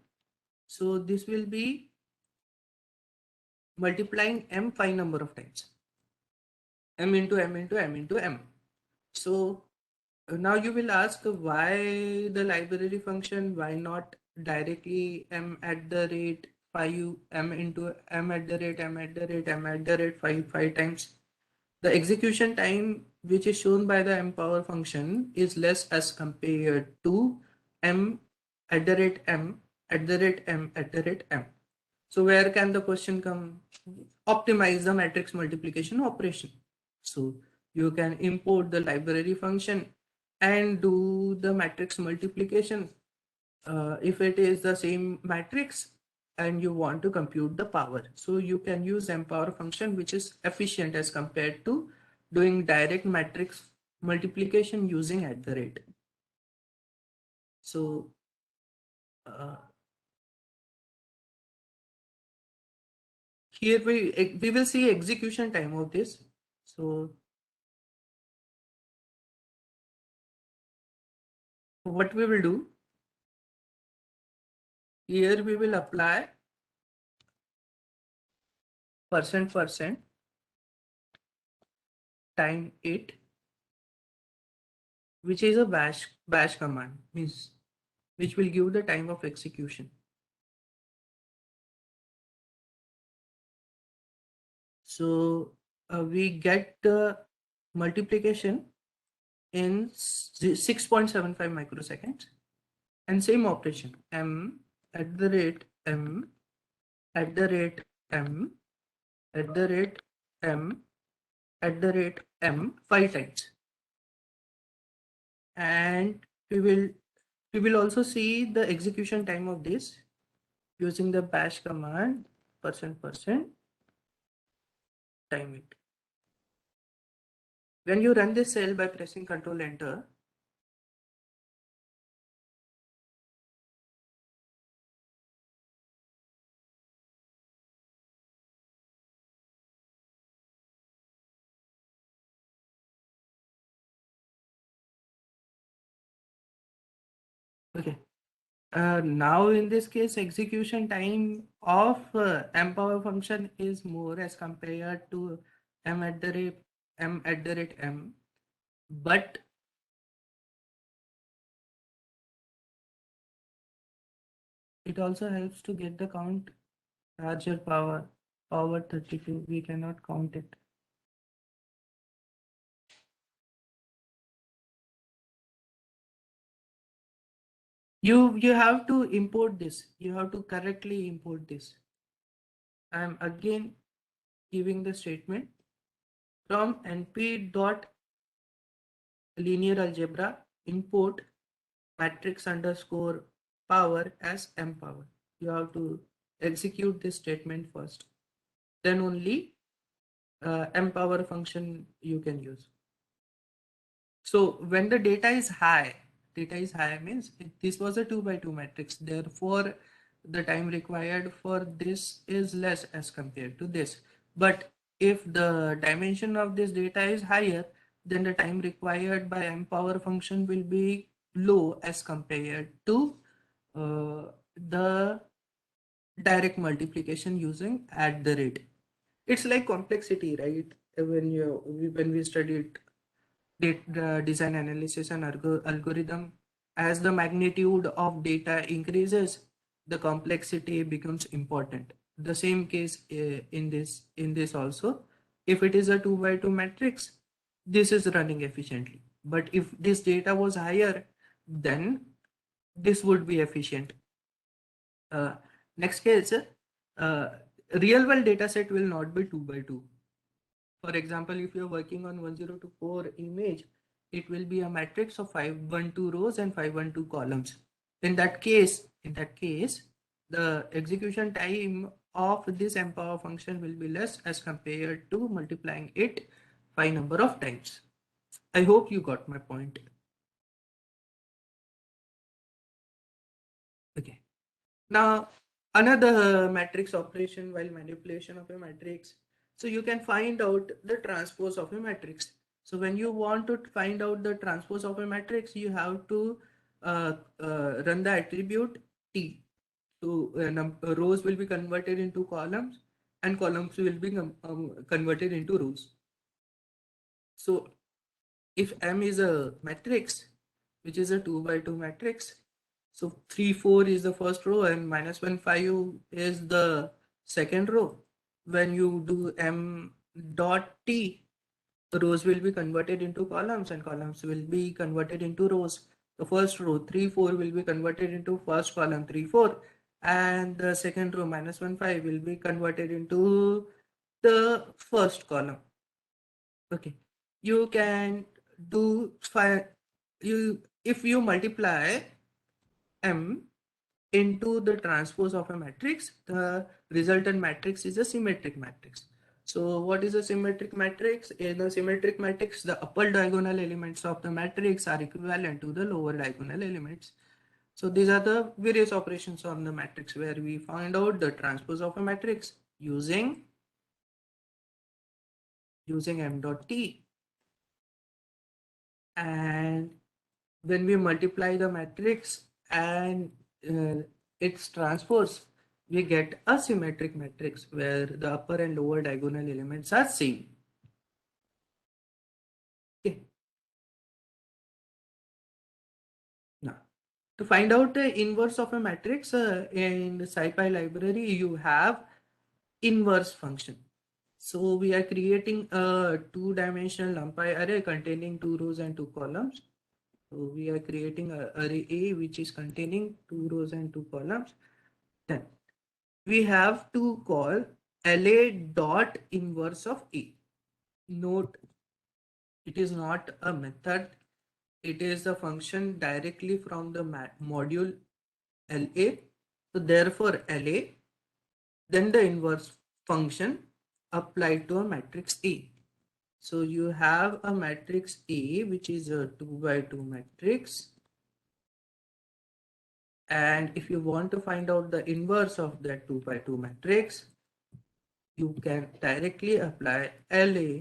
So this will be multiplying m 5 number of times. M into m into m into m. So now you will ask, why the library function? Why not directly m at the rate 5, m into m at the rate, m at the rate, m at the rate 5 times? The execution time, which is shown by the m power function, is less as compared to m at the rate m @m. So where can the question come? Optimize the matrix multiplication operation. So you can import the library function and do the matrix multiplication. If it is the same matrix and you want to compute the power, so you can use mpower function, which is efficient as compared to doing direct matrix multiplication using @. So here we will see execution time of this. So what we will do here, we will apply %% time it, which is a bash command, means which will give the time of execution. So we get the multiplication in 6.75 microseconds, and same operation m @m m 5 times, and we will also see the execution time of this using the bash command %% time it. When you run this cell by pressing Ctrl Enter, okay. Now in this case, execution time of mpower function is more as compared to m @m, but it also helps to get the count larger power 32. We cannot count it. You have to import this. You have to correctly import this. I am again giving the statement from np.linalg import matrix underscore power as mpower. You have to execute this statement first. Then only mpower function you can use. So when the data is high means this was a 2 by 2 matrix. Therefore, the time required for this is less as compared to this. But if the dimension of this data is higher, then the time required by mpower function will be low as compared to the direct multiplication using @. It's like complexity, right? When we studied design analysis and algorithm, as the magnitude of data increases, the complexity becomes important. The same case in this also. If it is a 2 by 2 matrix, this is running efficiently. But if this data was higher, then this would be efficient. Next case, real world data set will not be 2 by 2. For example, if you're working on 1024 image, it will be a matrix of 512 rows and 512 columns. In that case, the execution time of this mpower function will be less as compared to multiplying it 5 number of times. I hope you got my point. Okay. Now, another matrix operation while manipulation of a matrix. So you can find out the transpose of a matrix. So when you want to find out the transpose of a matrix, you have to run the attribute T. So rows will be converted into columns and columns will be converted into rows. So if M is a matrix, which is a 2 by 2 matrix, so 3, 4 is the first row and -1, 5 is the second row. When you do m.t, rows will be converted into columns and columns will be converted into rows. The first row 3, 4 will be converted into first column 3, 4, and the second row minus 1, 5 will be converted into the first column. Okay, you can do if you multiply M into the transpose of a matrix, the resultant matrix is a symmetric matrix. So what is a symmetric matrix? In a symmetric matrix, the upper diagonal elements of the matrix are equivalent to the lower diagonal elements. So these are the various operations on the matrix where we find out the transpose of a matrix using m.t. And when we multiply the matrix and its transpose, we get a symmetric matrix where the upper and lower diagonal elements are same. Okay. Now, to find out the inverse of a matrix in the SciPy library, you have inverse function. So we are creating a two-dimensional NumPy array containing 2 rows and 2 columns. So we are creating an array A which is containing 2 rows and 2 columns. Then we have to call LA dot inverse of A. Note, it is not a method. It is a function directly from the module LA. So therefore LA, then the inverse function applied to a matrix A. So you have a matrix A, which is a 2 by 2 matrix. And if you want to find out the inverse of that 2 by 2 matrix, you can directly apply LA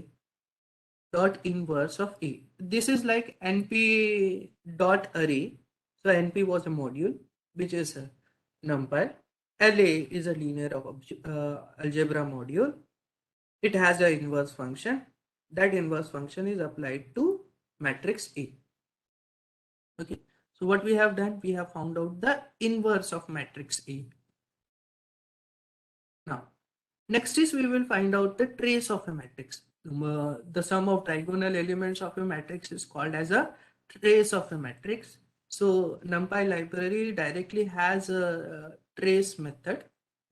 dot inverse of A. This is like np.array. So np was a module, which is a NumPy. LA is a linear algebra module. It has an inverse function. That inverse function is applied to matrix A. Okay. So what we have done, we have found out the inverse of matrix A. Now, next is we will find out the trace of a matrix. The sum of diagonal elements of a matrix is called as a trace of a matrix. So NumPy library directly has a trace method,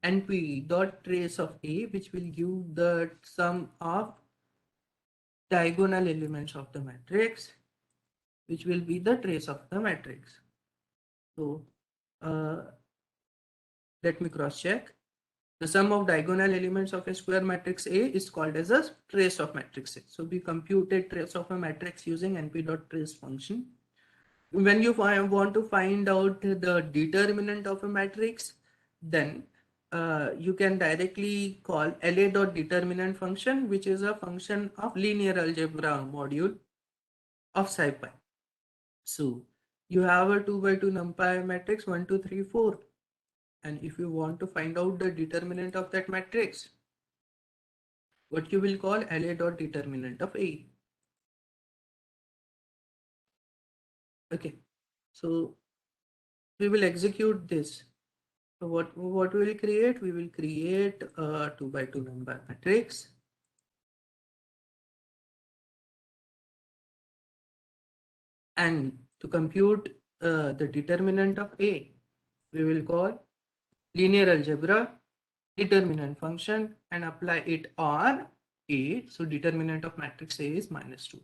np.trace of A, which will give the sum of diagonal elements of the matrix, which will be the trace of the matrix. So let me cross check. The sum of diagonal elements of a square matrix A is called as a trace of matrix A. So we computed trace of a matrix using np.trace function. When you want to find out the determinant of a matrix, then you can directly call LA.determinant function, which is a function of linear algebra module of SciPy. So you have a 2 by 2 NumPy matrix 1, 2, 3, 4. And if you want to find out the determinant of that matrix, what you will call LA dot determinant of A. Okay, so we will execute this. So what we will create? We will create a 2 by 2 NumPy matrix. And to compute the determinant of A, we will call linear algebra determinant function and apply it on A. So determinant of matrix A is -2.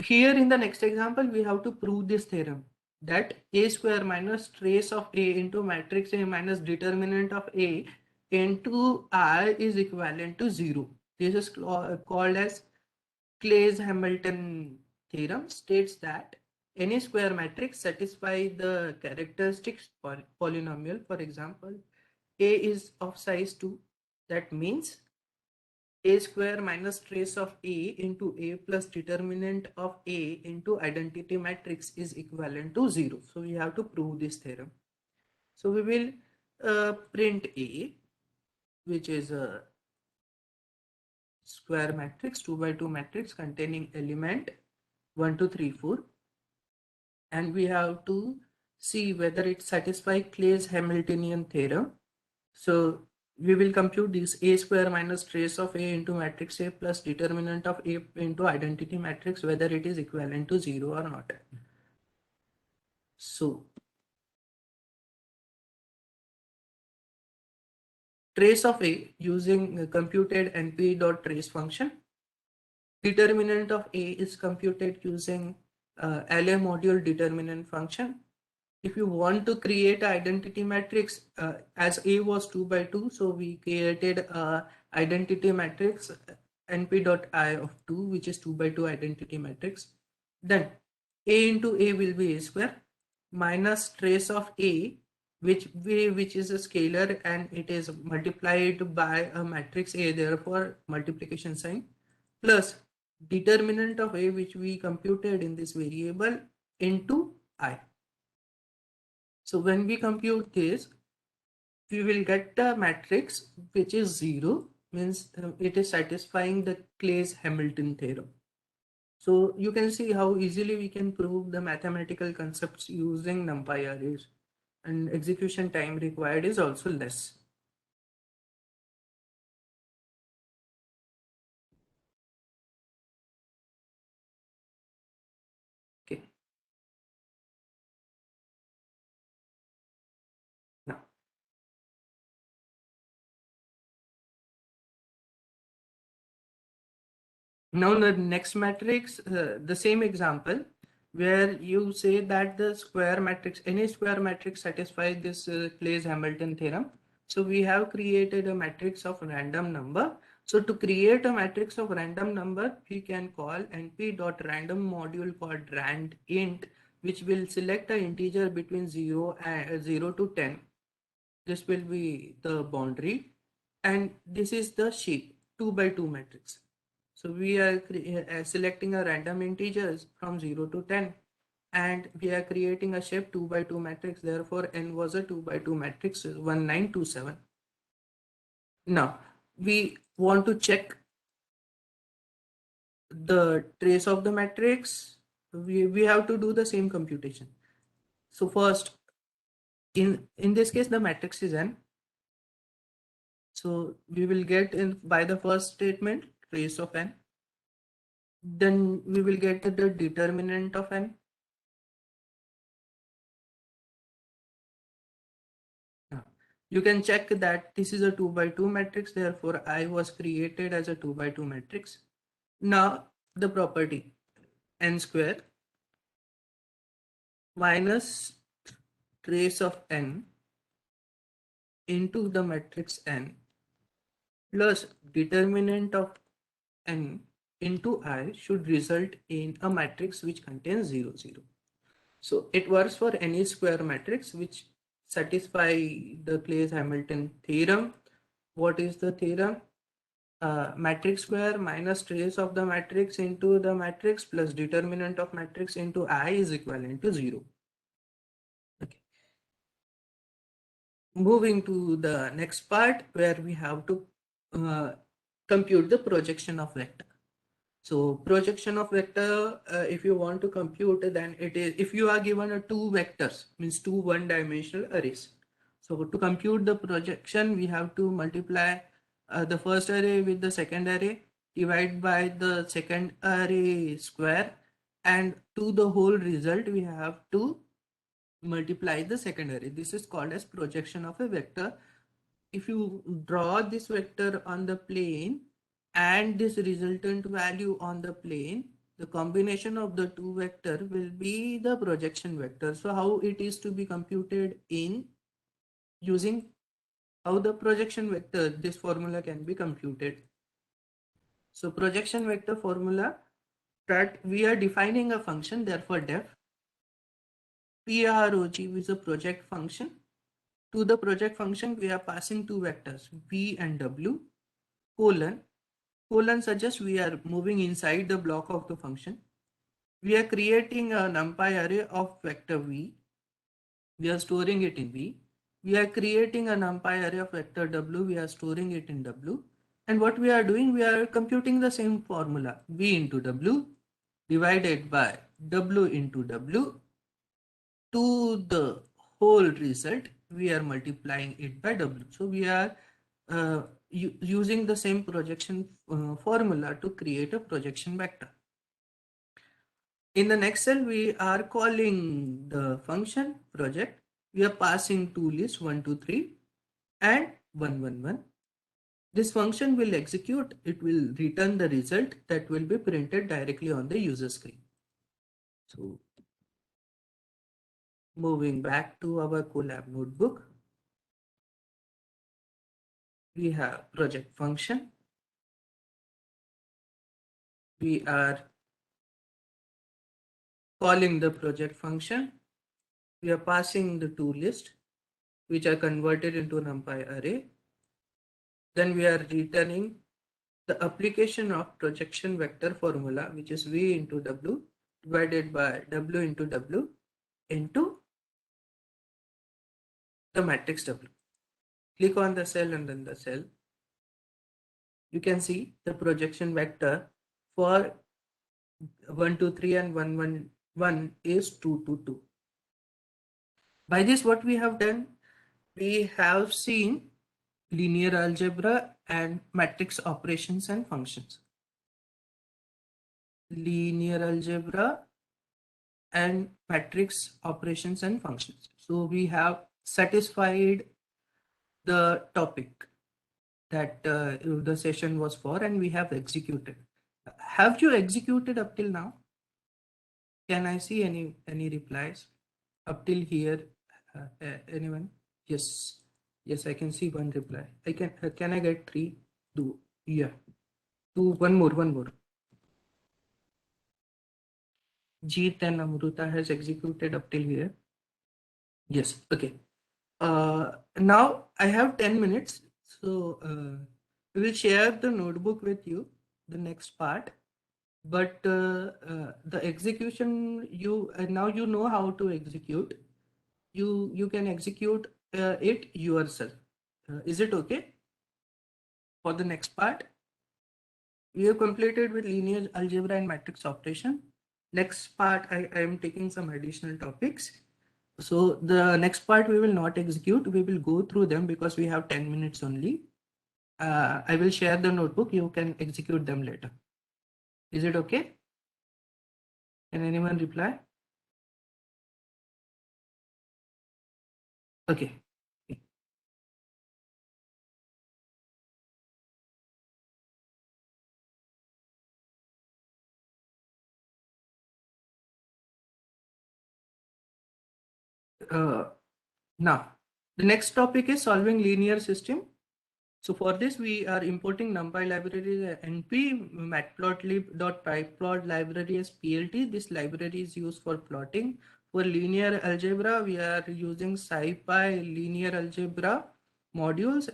Here in the next example, we have to prove this theorem that A square minus trace of A into matrix A minus determinant of A into I is equivalent to 0. This is called as Cayley-Hamilton theorem. States that any square matrix satisfy the characteristics for polynomial. For example, A is of size 2. That means A square minus trace of A into A plus determinant of A into identity matrix is equivalent to 0. So we have to prove this theorem. So we will print A, which is a square matrix 2 by 2 matrix containing element 1, 2, 3, 4. And we have to see whether it satisfies Cayley-Hamiltonian theorem. So we will compute this A square minus trace of A into matrix A plus determinant of A into identity matrix, whether it is equivalent to 0 or not. So trace of A using computed np.trace function. Determinant of A is computed using LA module determinant function. If you want to create an identity matrix, as A was 2 by 2, so we created a identity matrix np.I of 2, which is 2 by 2 identity matrix. Then A into A will be A square minus trace of A, which is a scalar and it is multiplied by a matrix A, therefore multiplication sign, plus determinant of A, which we computed in this variable, into I. So when we compute this, we will get a matrix which is 0, means it is satisfying the Cayley-Hamilton theorem. So you can see how easily we can prove the mathematical concepts using NumPy arrays, and execution time required is also less. Okay. Now the next matrix, the same example, where you say that the square matrix, any square matrix satisfies this Cayley-Hamilton theorem. So we have created a matrix of random number. So to create a matrix of random number, we can call np.random module called rand_int, which will select an integer between 0 to 10. This will be the boundary, and this is the shape 2 by 2 matrix. So we are selecting a random integers from 0 to 10, and we are creating a shape 2 by 2 matrix. Therefore, n was a 2 by 2 matrix 1927. Now we want to check the trace of the matrix. We have to do the same computation. So first, in this case, the matrix is n. So we will get in by the first statement trace of n. Then we will get the determinant of n. You can check that this is a 2 by 2 matrix, therefore I was created as a 2 by 2 matrix. Now the property n square minus trace of n into the matrix n plus determinant of n into I should result in a matrix which contains 0, 0. So it works for any square matrix which satisfy the Cayley-Hamilton theorem. What is the theorem? Matrix square minus trace of the matrix into the matrix plus determinant of matrix into I is equivalent to 0. Okay. Moving to the next part, where we have to compute the projection of vector. So projection of vector, if you want to compute, then it is, if you are given a 2 vectors, means 2 one-dimensional arrays. So to compute the projection, we have to multiply the first array with the second array, divide by the second array square, and to the whole result, we have to multiply the second array. This is called as projection of a vector. If you draw this vector on the plane and this resultant value on the plane, the combination of the two vector will be the projection vector. So how it is to be computed in using how the projection vector, this formula can be computed. So projection vector formula, that we are defining a function, therefore def prog is a project function. To the project function, we are passing two vectors v and w, colon suggests we are moving inside the block of the function. We are creating a NumPy array of vector v. We are storing it in v. We are creating a NumPy array of vector w. We are storing it in w. And what we are doing, we are computing the same formula, v into w divided by w into w. To the whole result, we are multiplying it by w. So we are using the same projection formula to create a projection vector. In the next cell, we are calling the function project. We are passing to list 1, 2, 3 and 1, 1, 1. This function will execute. It will return the result that will be printed directly on the user screen. So moving back to our Colab notebook, we have project function. We are calling the project function. We are passing the two lists, which are converted into NumPy array. Then we are returning the application of projection vector formula, which is V into W divided by W into W into the matrix W. Click on the cell and then the cell. You can see the projection vector for 1, 2, 3 and 1, 1, 1 is 2, 2, 2. By this, what we have done, we have seen linear algebra and matrix operations and functions. Linear algebra and matrix operations and functions. So we have satisfied the topic that the session was for, and we have executed. Have you executed up till now? Can I see any replies up till here? Anyone? Yes. Yes, I can see one reply. I can I get 3? 2. Yeah. 2. One more. Jeet and Amruta has executed up till here. Yes. Okay. Now I have 10 minutes. So we will share the notebook with you, the next part. But the execution, now you know how to execute. You can execute it yourself. Is it okay? For the next part, we have completed with linear algebra and matrix operation. Next part, I am taking some additional topics. So the next part we will not execute. We will go through them because we have 10 minutes only. I will share the notebook. You can execute them later. Is it okay? Can anyone reply? Okay. Now, the next topic is solving linear system. So for this, we are importing NumPy library np matplotlib.pyplot library as PLT. This library is used for plotting. For linear algebra, we are using SciPy linear algebra modules,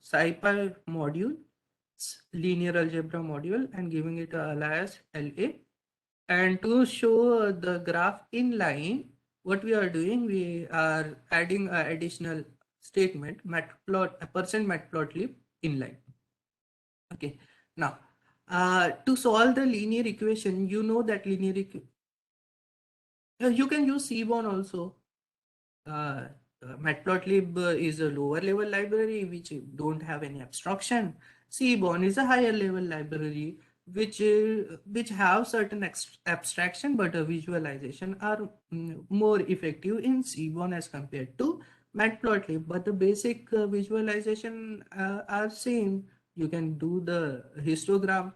SciPy module, linear algebra module, and giving it a alias LA. And to show the graph in line, what we are doing, we are adding an additional statement, %matplotlib inline. Okay. Now, to solve the linear equation, you know that linear you can use Seaborn also. Matplotlib is a lower level library which don't have any abstraction. Seaborn is a higher level library which have certain abstraction, but visualization are more effective in Seaborn as compared to Matplotlib. But the basic visualization are same. You can do the histogram,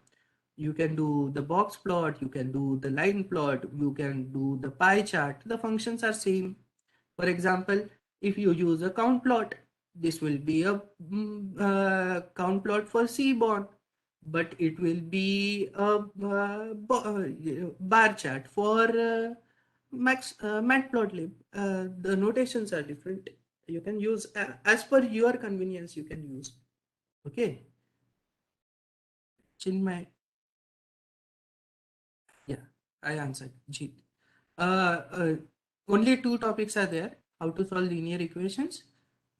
you can do the box plot, you can do the line plot, you can do the pie chart. The functions are same. For example, if you use a count plot, this will be a count plot for Seaborn, but it will be a bar chart for Matplotlib. The notations are different. You can use as per your convenience. You can use. Okay. Chinmay. Yeah, I answered. Jeet. Only two topics are there: how to solve linear equations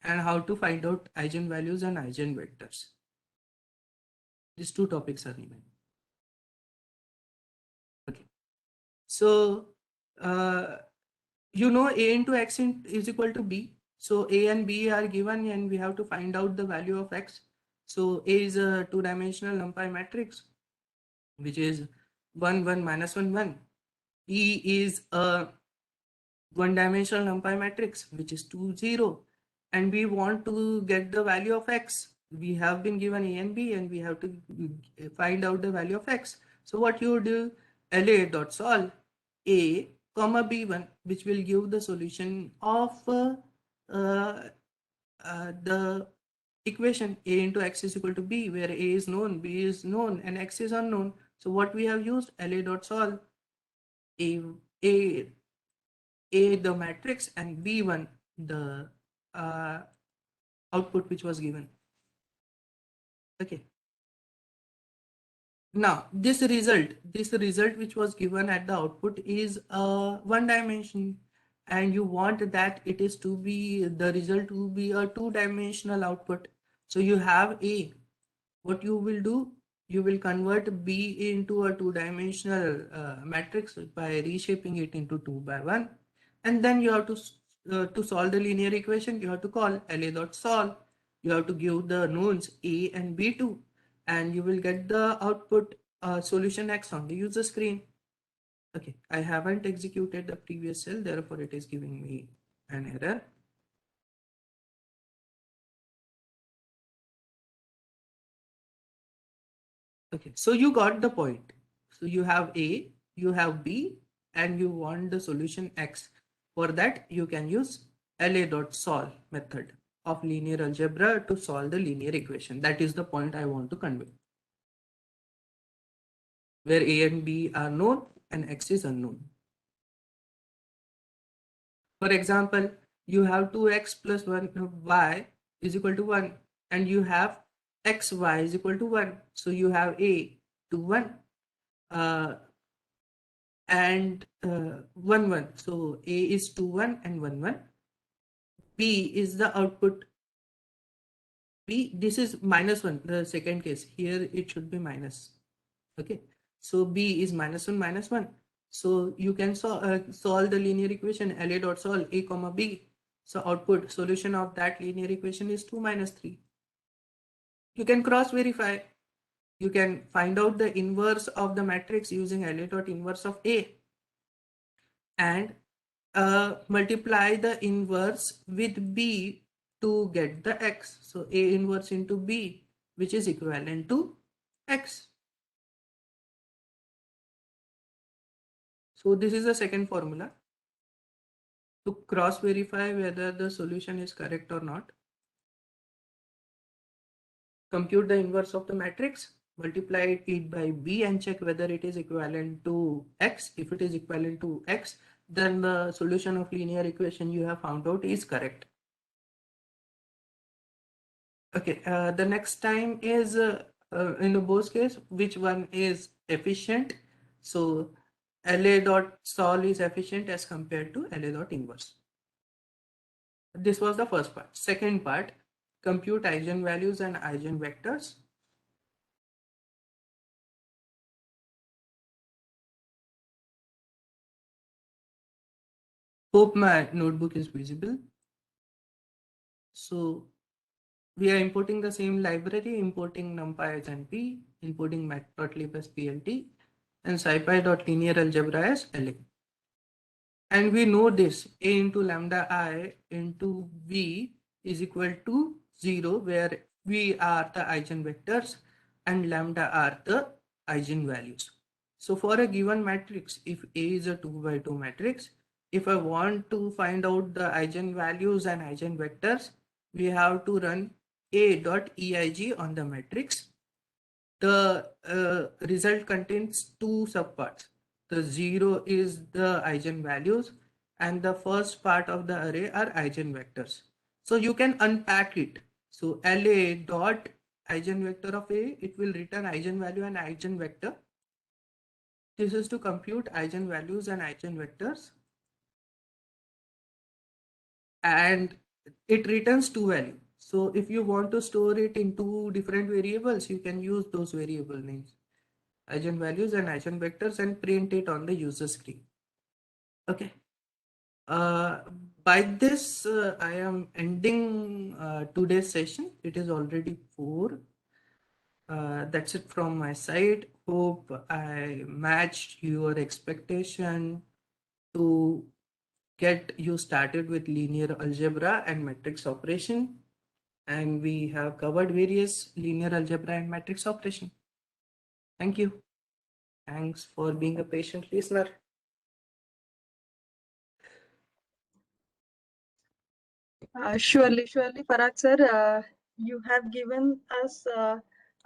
and how to find out eigenvalues and eigenvectors. These two topics are remaining. Okay. So, you know A into X is equal to B. So A and B are given and we have to find out the value of X. So A is a two-dimensional NumPy matrix, which is 1, 1, -1, 1. E is a one-dimensional NumPy matrix, which is 2, 0, and we want to get the value of x. We have been given a and b, and we have to find out the value of x. So what you do, la.solve a comma b1, which will give the solution of the equation a into x is equal to b, where a is known, b is known, and x is unknown. So what we have used, la.solve a the matrix and b1 the output which was given. Okay, now this result which was given at the output is one dimension, and you want that it is to be the result to be a two-dimensional output. So you have a, what you will do, you will convert b into a two-dimensional matrix by reshaping it into 2 by 1, and then you have to solve the linear equation. You have to call la.solve. You have to give the knowns a and b2, and you will get the output solution x on the user screen. Okay, I haven't executed the previous cell, therefore it is giving me an error. Okay, so you got the point. So you have A, you have B, and you want the solution X. For that, you can use la.solve method of linear algebra to solve the linear equation. That is the point I want to convey, where A and B are known and X is unknown. For example, you have 2x plus 1y is equal to 1, and you have xy is equal to 1. So you have A to 1. And 1 1. So A is 2 1 and 1 1. B is the output. B, this is -1, the second case. Here it should be minus. Okay, so B is -1 -1. So you can solve the linear equation la.solve A comma B. So output solution of that linear equation is 2 minus 3. You can cross verify. You can find out the inverse of the matrix using la.inverse of A, and multiply the inverse with B to get the X. So A inverse into B, which is equivalent to X. So this is the second formula to cross verify whether the solution is correct or not. Compute the inverse of the matrix, multiply it by B and check whether it is equivalent to X. If it is equivalent to X, then the solution of linear equation you have found out is correct. Okay, the next time is in the both case, which one is efficient? So la.solve is efficient as compared to la.inverse. This was the first part. Second part, compute eigenvalues and eigenvectors. Hope my notebook is visible. So we are importing the same library, importing NumPy as NP, importing mat.lib as PLT, and scipy.linear algebra as LA. And we know this, A into lambda I into V is equal to 0, where V are the eigenvectors and lambda are the eigenvalues. So for a given matrix, if A is a 2 by 2 matrix, if I want to find out the eigenvalues and eigenvectors, we have to run A.eig on the matrix. The result contains two subparts. The 0 is the eigenvalues, and the first part of the array are eigenvectors. So you can unpack it. So LA dot eigenvector of A, it will return eigenvalue and eigenvector. This is to compute eigenvalues and eigenvectors. And it returns two values. So if you want to store it in two different variables, you can use those variable names, eigenvalues and eigenvectors, and print it on the user screen. Okay. By this, I am ending today's session. It is already 4. That's it from my side. Hope I matched your expectation to get you started with linear algebra and matrix operation. And we have covered various linear algebra and matrix operation. Thank you. Thanks for being a patient listener. Surely, Parag sir, you have given us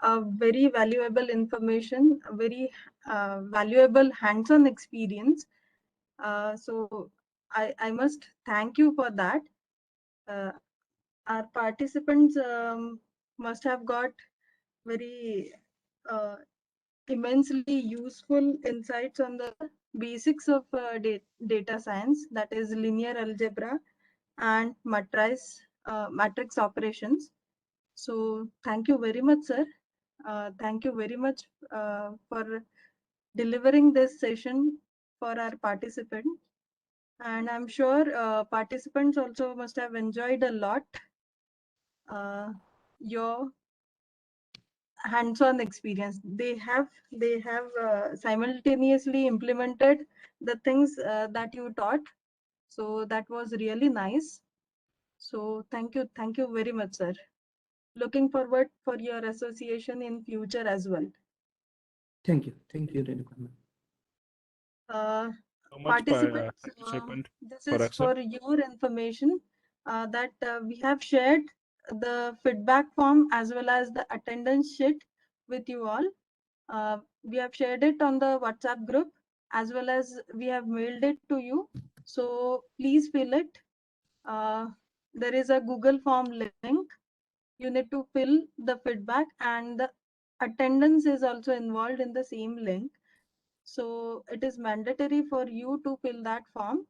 a very valuable information, a very valuable hands-on experience. So I must thank you for that. Our participants must have got very immensely useful insights on the basics of data science, that is linear algebra and matrix operations. So thank you very much, sir. Thank you very much for delivering this session for our participants. And I'm sure participants also must have enjoyed a lot your hands-on experience. They have simultaneously implemented the things that you taught. So that was really nice. So thank you very much, sir. Looking forward for your association in future as well. Thank you, Renuka. So much, Participants, this is Parag, sir. for your information that we have shared the feedback form as well as the attendance sheet with you all. We have shared it on the WhatsApp group as well as we have mailed it to you. So please fill it. There is a Google form link. You need to fill the feedback, and the attendance is also involved in the same link. So it is mandatory for you to fill that form.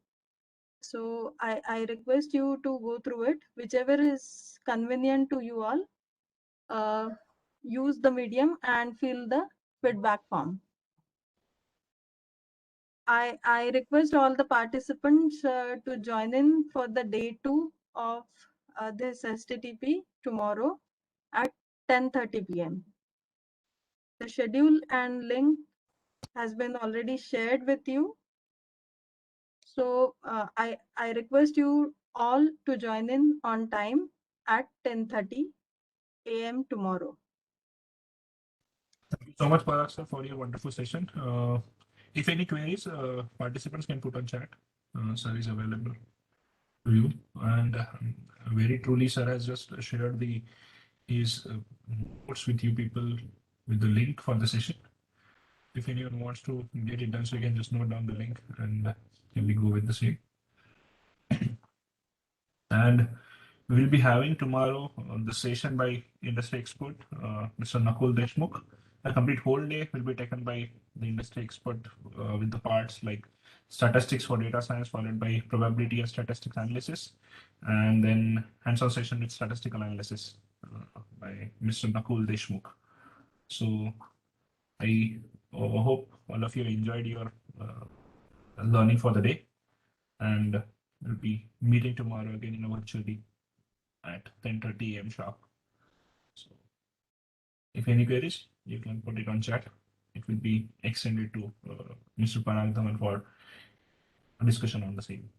So I request you to go through it, whichever is convenient to you all. Use the medium and fill the feedback form. I request all the participants to join in for the day 2 of this STTP tomorrow at 10:30 p.m. The schedule and link has been already shared with you. So I request you all to join in on time at 10:30 a.m. tomorrow. Thank you so much, Parag, sir, for your wonderful session. If any queries, participants can put on chat. Sir is available to you. And very truly, sir has just shared his notes with you people with the link for the session. If anyone wants to get it done, so you can just note down the link and can we go with the same. And we'll be having tomorrow the session by industry expert, Mr. Nakul Deshmukh. A complete whole day will be taken by the industry expert with the parts like statistics for data science, followed by probability and statistics analysis, and then hands-on session with statistical analysis by Mr. Nakul Deshmukh. So I hope all of you enjoyed your learning for the day, and we'll be meeting tomorrow again in a virtually at 10:30 a.m. sharp. So if any queries, you can put it on chat. It will be extended to Mr. Parag Dhawan for a discussion on the same.